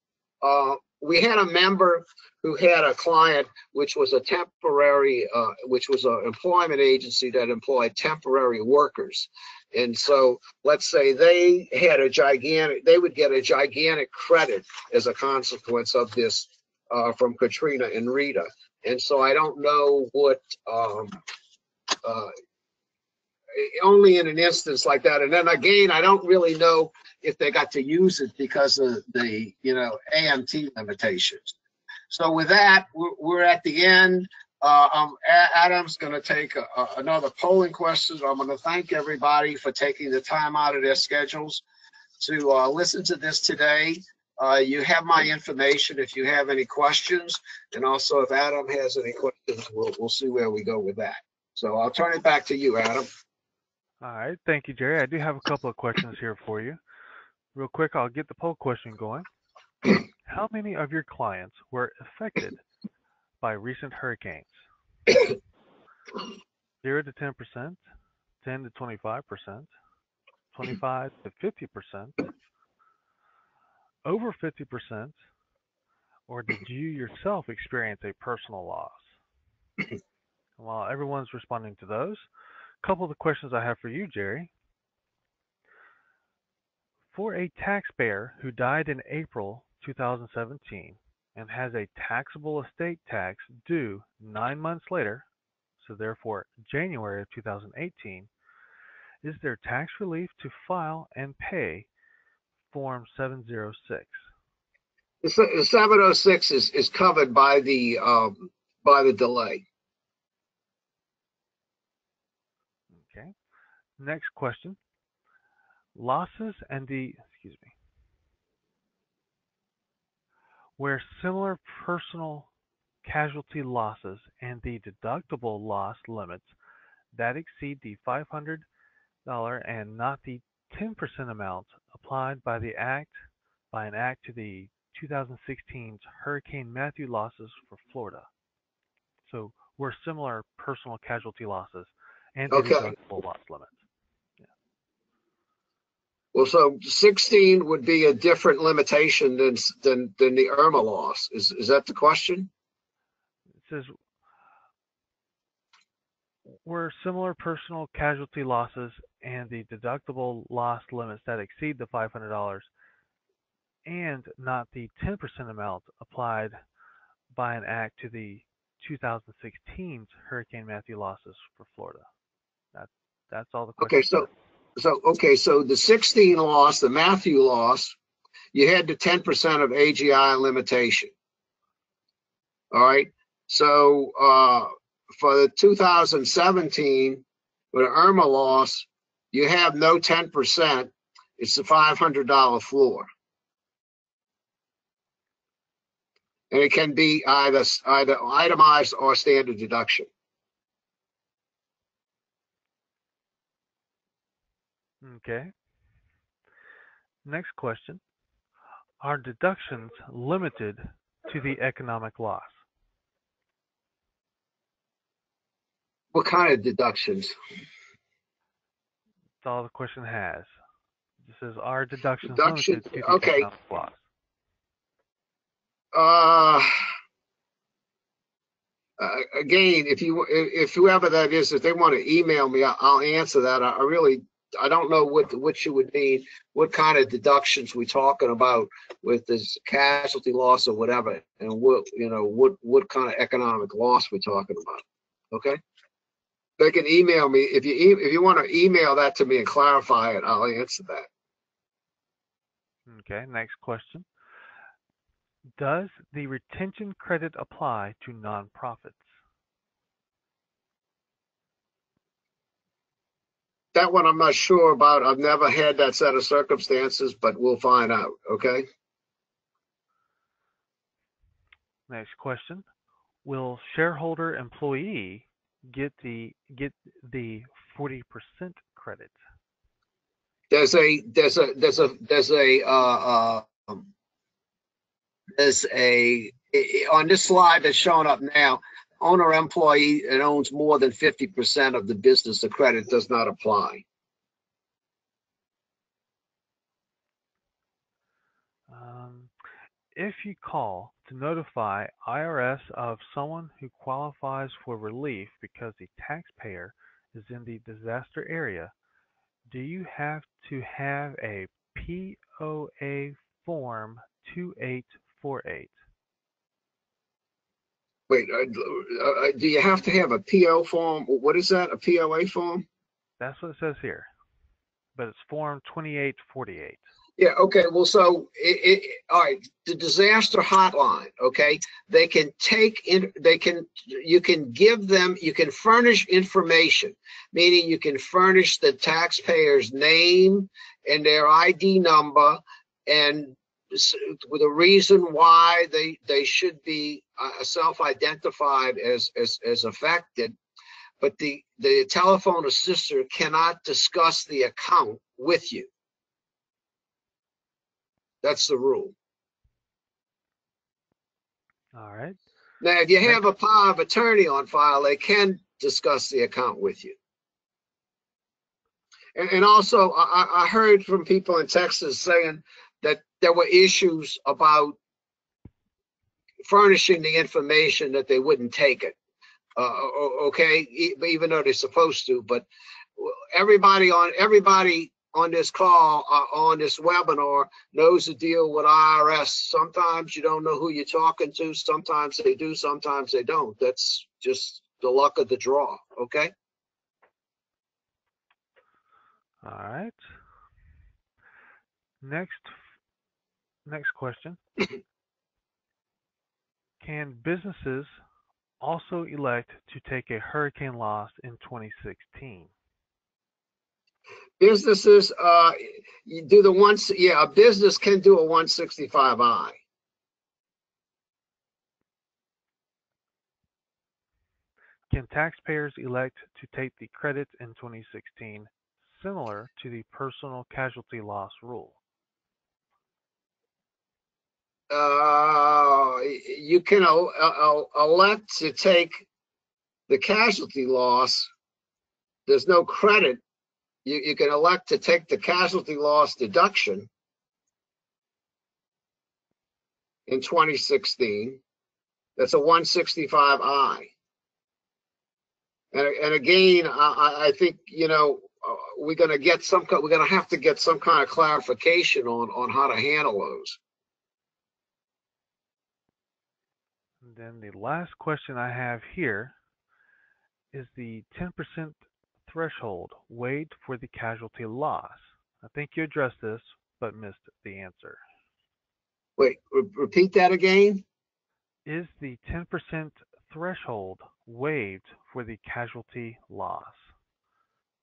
We had a member who had a client which was a temporary, which was an employment agency that employed temporary workers. And so let's say they would get a gigantic credit as a consequence of this from Katrina and Rita. And so I don't know what, only in an instance like that. And then again, I don't really know if they got to use it because of the, AMT limitations. So with that, we're at the end. Adam's going to take another polling question. I'm going to thank everybody for taking the time out of their schedules to listen to this today. You have my information if you have any questions, and also if Adam has any questions, we'll see where we go with that. So I'll turn it back to you, Adam. All right, thank you, Jerry. I do have a couple of questions here for you. Real quick, I'll get the poll question going. How many of your clients were affected by recent hurricanes? 0 to 10%, 10 to 25%, 25 to 50%, over 50%, or did you yourself experience a personal loss? While everyone's responding to those, a couple of the questions I have for you, Jerry. For a taxpayer who died in April 2017 and has a taxable estate tax due 9 months later, so therefore January of 2018, is there tax relief to file and pay Form 706. The 706 is covered by the delay. Okay. Next question. Losses and where similar personal casualty losses and the deductible loss limits that exceed the $500 and not the 10% amount applied by an act to the 2016's Hurricane Matthew losses for Florida. So where similar personal casualty losses and the Okay. deductible loss limits. Well, so 16 would be a different limitation than the Irma loss. Is that the question? It says where similar personal casualty losses and the deductible loss limits that exceed the $500 and not the 10% amount applied by an act to the 2016's Hurricane Matthew losses for Florida. That's all the question. Okay, so the 16 loss, the Matthew loss, you had the 10% of AGI limitation. All right. So for the 2017, with the Irma loss, you have no 10%. It's the $500 floor. And it can be either itemized or standard deduction. Okay. Next question. Are deductions limited to the economic loss? What kind of deductions? That's all the question has. It says, are deductions Deductions, limited to the okay. economic loss? Again, if whoever that is, if they want to email me, I'll answer that. I don't know what you would mean, what kind of deductions we're talking about with this casualty loss or whatever, and what kind of economic loss we're talking about. Okay, they can email me if you want to email that to me and clarify it. I'll answer that. Okay. Next question. Does the retention credit apply to nonprofits? That one I'm not sure about. I've never had that set of circumstances, but we'll find out. Okay. Next question. Will shareholder employee get the 40% credit? There's on this slide that's showing up now, owner employee that owns more than 50% of the business, the credit does not apply. If you call to notify IRS of someone who qualifies for relief because the taxpayer is in the disaster area, do you have to have a POA form 2848? Wait, do you have to have a PO form? What is that? A POA form? That's what it says here, but it's form 2848. Yeah. Okay. Well, so all right. The disaster hotline. Okay. They can take in. You can give them. You can furnish information, meaning you can furnish the taxpayer's name and their ID number, and with a reason why they should be self-identified as affected. But the telephone assistant cannot discuss the account with you. That's the rule. All right. Now, if you have a power of attorney on file, they can discuss the account with you. And also, I heard from people in Texas saying that there were issues about furnishing the information, that they wouldn't take it. Okay, even though they're supposed to. But everybody on this call, on this webinar, knows the deal with IRS. Sometimes you don't know who you're talking to. Sometimes they do, sometimes they don't. That's just the luck of the draw, okay? All right. Next Next question. Can businesses also elect to take a hurricane loss in 2016? Businesses, you do the ones, yeah, a business can do a 165I. Can taxpayers elect to take the credit in 2016, similar to the personal casualty loss rule? You can elect to take the casualty loss. There's no credit. You can elect to take the casualty loss deduction in 2016. That's a 165I. And again, I think, you know, we're going to have to get some kind of clarification on how to handle those. And then the last question I have here is the 10% threshold waived for the casualty loss. I think you addressed this, but missed the answer. Wait, repeat that again? Is the 10% threshold waived for the casualty loss?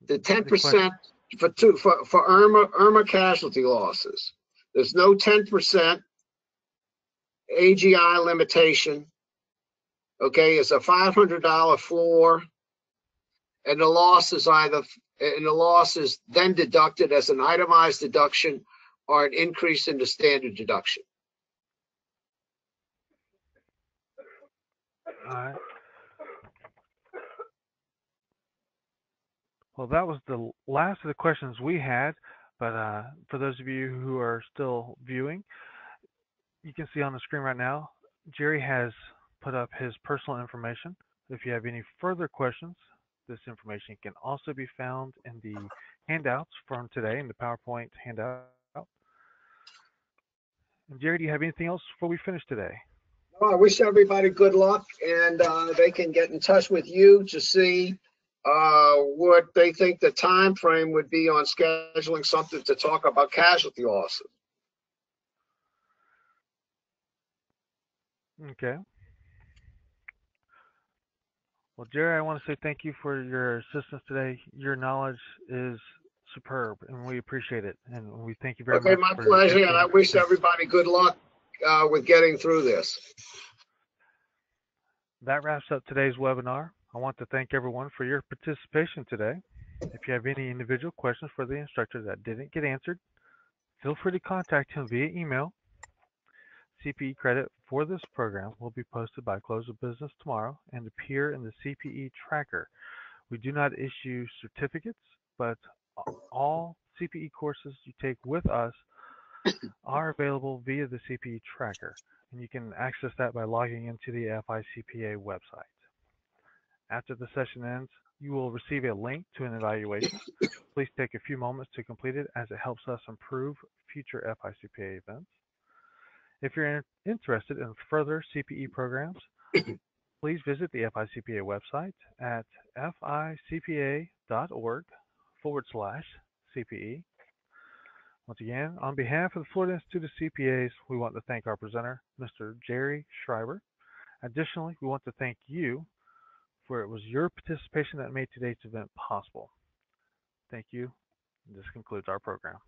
The 10% for Irma casualty losses. There's no 10% AGI limitation. Okay, it's a $500 floor, and the loss is then deducted as an itemized deduction or an increase in the standard deduction. All right. Well, that was the last of the questions we had, but for those of you who are still viewing, you can see on the screen right now, Jerry has put up his personal information. If you have any further questions, this information can also be found in the handouts from today, in the PowerPoint handout. And Jerry, do you have anything else before we finish today? Well, I wish everybody good luck, and they can get in touch with you to see what they think the time frame would be on scheduling something to talk about casualty losses. Okay. Well, Jerry, I want to say thank you for your assistance today. Your knowledge is superb, and we appreciate it. And we thank you very much. Okay, my pleasure, and I wish everybody good luck with getting through this. That wraps up today's webinar. I want to thank everyone for your participation today. If you have any individual questions for the instructor that didn't get answered, feel free to contact him via email. CPE credit for this program will be posted by close of business tomorrow and appear in the CPE tracker. We do not issue certificates, but all CPE courses you take with us are available via the CPE tracker, and you can access that by logging into the FICPA website. After the session ends, you will receive a link to an evaluation. Please take a few moments to complete it, as it helps us improve future FICPA events. If you're interested in further CPE programs, please visit the FICPA website at ficpa.org/CPE. Once again, on behalf of the Florida Institute of CPAs, we want to thank our presenter, Mr. Jerry Schreiber. Additionally, we want to thank you, for it was your participation that made today's event possible. Thank you. This concludes our program.